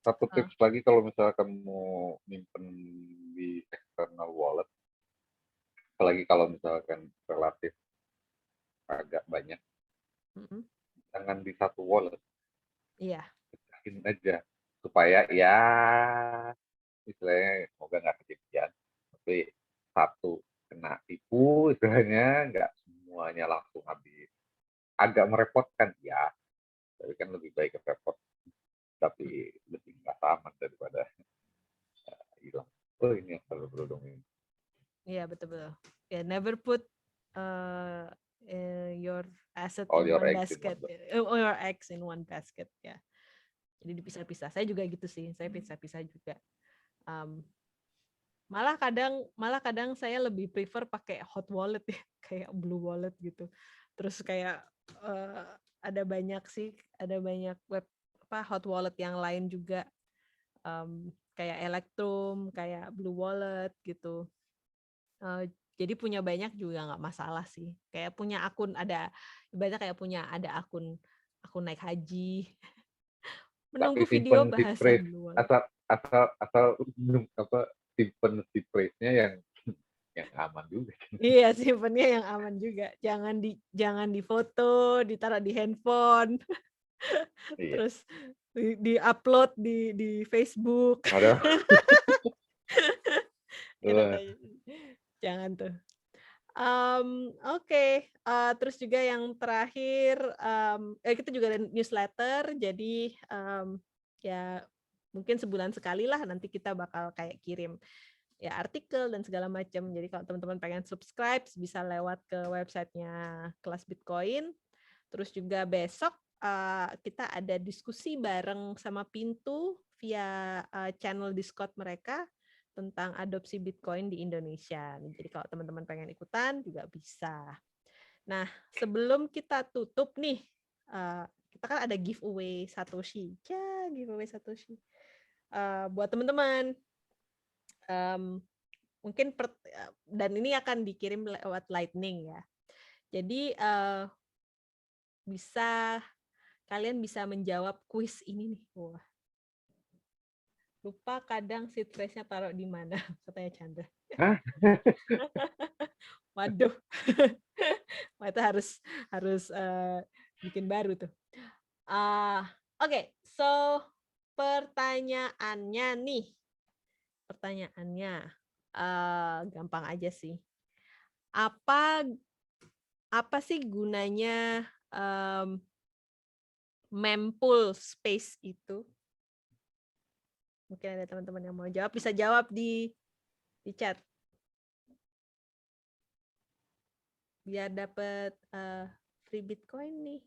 Satu tips lagi kalau misalkan mau nyimpen di external wallet, apalagi kalau misalkan relatif agak banyak, jangan di satu wallet, Iya. pecahin aja supaya ya istilahnya semoga nggak kejadian, tapi satu kena tipu istilahnya, nggak semuanya langsung habis. Agak merepotkan ya, tapi kan lebih baik repot tapi lebih nggak aman daripada hilang. Ini yang selalu beruntung ini. Iya, betul. Ya, never put your asset All in your one eggs in basket. one All your eggs in one basket, ya. Jadi dipisah-pisah. Saya juga gitu sih. Saya pisah-pisah juga. Malah kadang saya lebih prefer pakai hot wallet ya, kayak blue wallet gitu. Terus kayak ada banyak web hot wallet yang lain juga, kayak Electrum, kayak blue wallet gitu. Jadi punya banyak juga nggak masalah sih. Kayak punya akun ada akun naik haji. Tapi Menunggu video simpen seed bahasa phrase, blue wallet. asal simpen seed phrase-nya yang aman juga. Iya, simpennya yang aman juga. Jangan difoto, ditaruh di handphone. Iya. Terus di-upload di Facebook. Ada. Jangan tuh. Oke. Terus juga yang terakhir, kita juga ada newsletter. Jadi ya mungkin sebulan sekali lah nanti kita bakal kayak kirim ya artikel dan segala macam. Jadi kalau teman-teman pengen subscribe bisa lewat ke websitenya Kelas Bitcoin. Terus juga besok kita ada diskusi bareng sama Pintu via channel Discord mereka tentang adopsi Bitcoin di Indonesia. Jadi kalau teman-teman pengen ikutan juga bisa. Nah, sebelum kita tutup nih, kita kan ada giveaway Satoshi. Giveaway Satoshi. Buat teman-teman, mungkin dan ini akan dikirim lewat Lightning ya. Jadi kalian bisa menjawab kuis ini nih. Wah. Lupa kadang seed phrase-nya taruh di mana, katanya Chandra. Waduh. Wah, itu harus bikin baru tuh. Oke, so pertanyaannya nih. Gampang aja sih. Apa sih gunanya mempool space itu? Mungkin ada teman-teman yang mau jawab, bisa jawab di chat. Biar dapat free Bitcoin nih.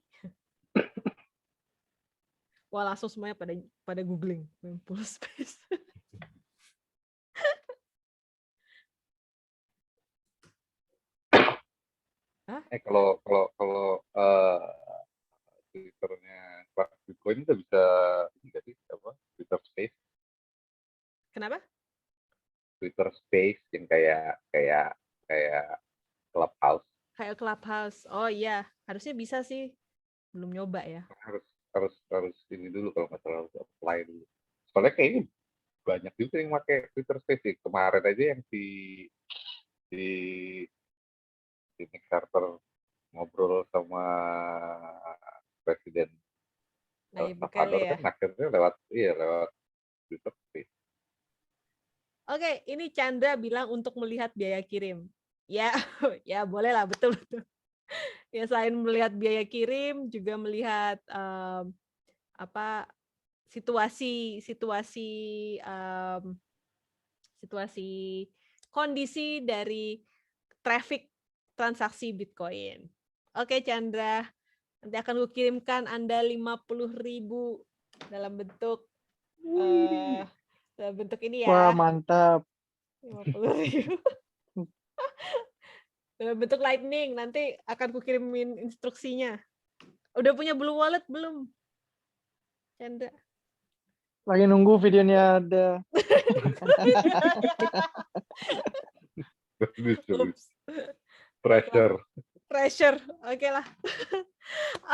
Wah, langsung semuanya pada googling mempool space. Hah? Kalau Twitternya Bitcoin udah bisa ini nggak sih apa Twitter Space Kenapa? Twitter Space yang kayak Clubhouse Kayak Clubhouse. Oh iya, harusnya bisa sih. Belum nyoba ya. harus ini dulu kalau nggak salah harus apply dulu. Soalnya kayaknya banyak juga yang pakai Twitter Space sih. Kemarin aja yang di Nick Carter ngobrol sama Presiden El Nayib Bukele Salvador ya. kan akhirnya lewat Twitter Space. Oke, ini Chandra bilang untuk melihat biaya kirim. Ya, ya boleh lah, betul. Ya selain melihat biaya kirim, juga melihat apa situasi kondisi dari traffic transaksi Bitcoin. Oke Chandra, nanti akan gue kirimkan Anda 50.000 dalam bentuk ini Wah, ya. mantap. 50.000 dalam bentuk lightning. Nanti akan kukirimin instruksinya. Udah punya Blue Wallet belum, Chandra? Lagi nunggu videonya ada. Oops. Pressure. Oke lah.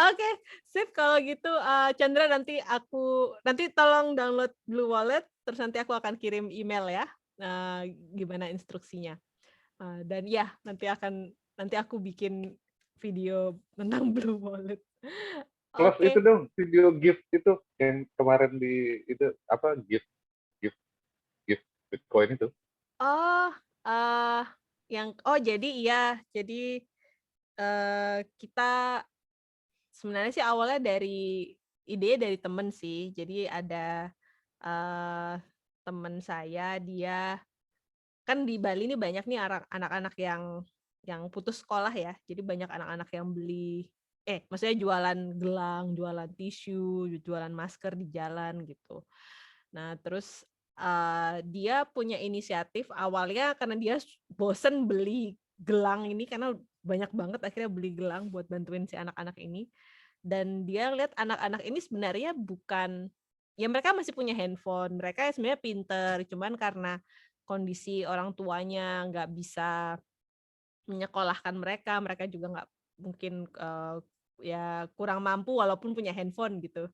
Oke, sip kalau gitu Chandra nanti tolong download Blue Wallet terus nanti aku akan kirim email ya. Gimana instruksinya. Dan ya, nanti aku bikin video tentang Blue Wallet. Plus Oke. itu dong video gift itu yang kemarin di itu apa gift Bitcoin itu. Oh, jadi iya. Jadi kita sebenarnya sih awalnya dari temen sih. Jadi ada temen saya, dia kan di Bali ini banyak nih anak-anak yang putus sekolah ya. Jadi banyak anak-anak yang maksudnya jualan gelang, jualan tisu, jualan masker di jalan gitu. Nah, terus dia punya inisiatif awalnya karena dia bosen beli gelang ini karena banyak banget, akhirnya beli gelang buat bantuin si anak-anak ini. Dan dia lihat anak-anak ini sebenarnya mereka masih punya handphone, mereka sebenarnya pinter, cuman karena kondisi orang tuanya nggak bisa menyekolahkan mereka juga nggak mungkin ya kurang mampu walaupun punya handphone gitu.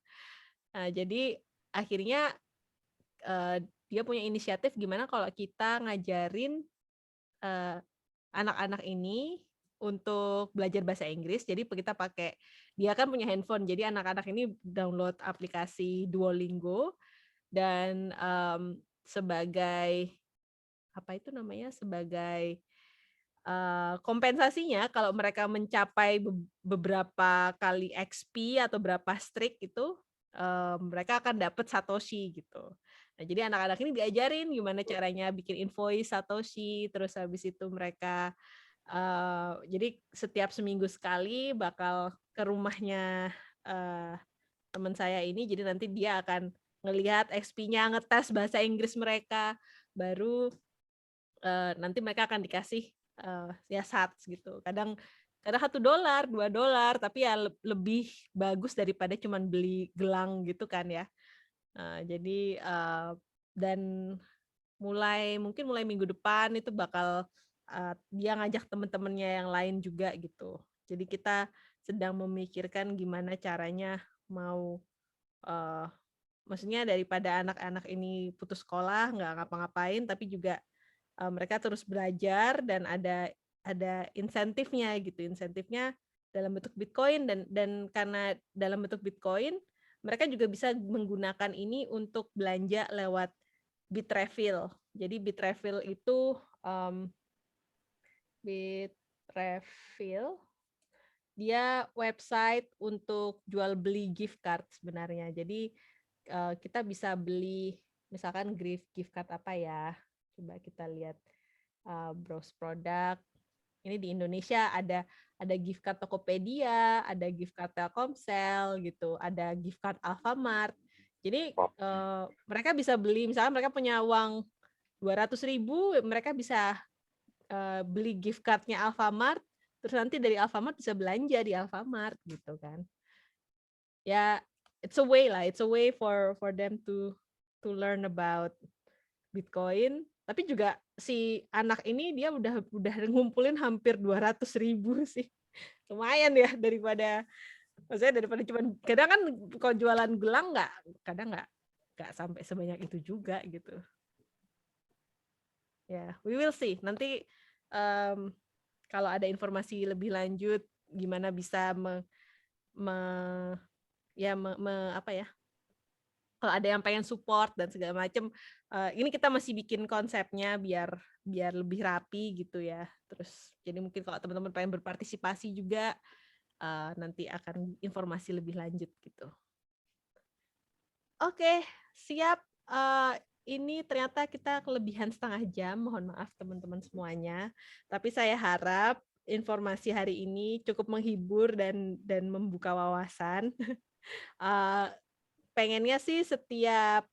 Jadi akhirnya dia punya inisiatif gimana kalau kita ngajarin anak-anak ini untuk belajar bahasa Inggris. Jadi dia kan punya handphone, jadi anak-anak ini download aplikasi Duolingo dan sebagai kompensasinya kalau mereka mencapai beberapa kali XP atau berapa streak itu mereka akan dapat Satoshi gitu. Nah, jadi anak-anak ini diajarin gimana caranya bikin invoice Satoshi, terus habis itu mereka jadi setiap seminggu sekali bakal ke rumahnya teman saya ini, jadi nanti dia akan ngelihat XP-nya, ngetes bahasa Inggris mereka, baru nanti mereka akan dikasih ya sats gitu. Kadang $1, $2, tapi ya lebih bagus daripada cuman beli gelang gitu kan ya. Jadi dan mungkin mulai minggu depan itu bakal dia ngajak teman-temannya yang lain juga gitu. Jadi kita sedang memikirkan gimana caranya mau maksudnya daripada anak-anak ini putus sekolah nggak ngapa-ngapain, tapi juga mereka terus belajar dan ada insentifnya gitu. Insentifnya dalam bentuk Bitcoin dan karena dalam bentuk Bitcoin mereka juga bisa menggunakan ini untuk belanja lewat Bitrefill. Jadi Bitrefill itu dia website untuk jual beli gift card sebenarnya. Jadi kita bisa beli misalkan gift card apa ya? Coba kita lihat browse produk. Ini di Indonesia ada ada gift card Tokopedia, ada gift card Telkomsel gitu, ada gift card Alfamart. Jadi mereka bisa beli, misalnya mereka punya uang 200.000, mereka bisa beli gift cardnya Alfamart, terus nanti dari Alfamart bisa belanja di Alfamart gitu kan. Ya, it's a way lah, it's a way for them to learn about Bitcoin. Tapi juga si anak ini dia udah ngumpulin hampir 200.000 sih. Lumayan ya daripada cuman kadang kan kalau jualan gelang kadang nggak sampai sebanyak itu juga gitu. Ya, we will see. Nanti kalau ada informasi lebih lanjut gimana bisa kalau ada yang pengen support dan segala macam, ini kita masih bikin konsepnya biar lebih rapi gitu ya. Terus jadi mungkin kalau teman-teman pengen berpartisipasi juga nanti akan informasi lebih lanjut gitu. Oke, siap. Ini ternyata kita kelebihan setengah jam. Mohon maaf teman-teman semuanya. Tapi saya harap informasi hari ini cukup menghibur dan membuka wawasan. Pengennya sih setiap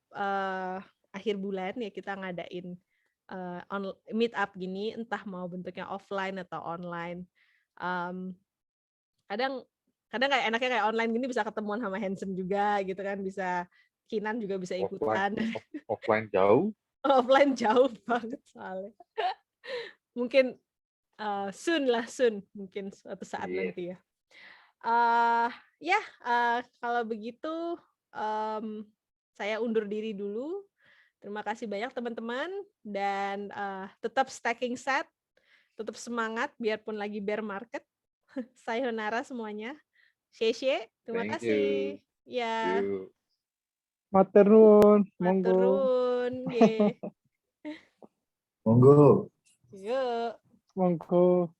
akhir bulan ya kita ngadain meet up gini, entah mau bentuknya offline atau online. Kadang kayak enaknya kayak online gini bisa ketemuan sama Hansen juga gitu kan, bisa Kinan juga bisa ikutan. Offline jauh. Offline jauh banget soalnya. Mungkin soon mungkin suatu saat nanti ya. Kalau begitu saya undur diri dulu. Terima kasih banyak teman-teman dan tetap stacking set, tetap semangat biarpun lagi bear market. Sayonara semuanya. Xie, terima Thank kasih. you. Ya. Matur nuwun, monggo. Matur nuwun, nggih. Monggo. Yuk. Monggo.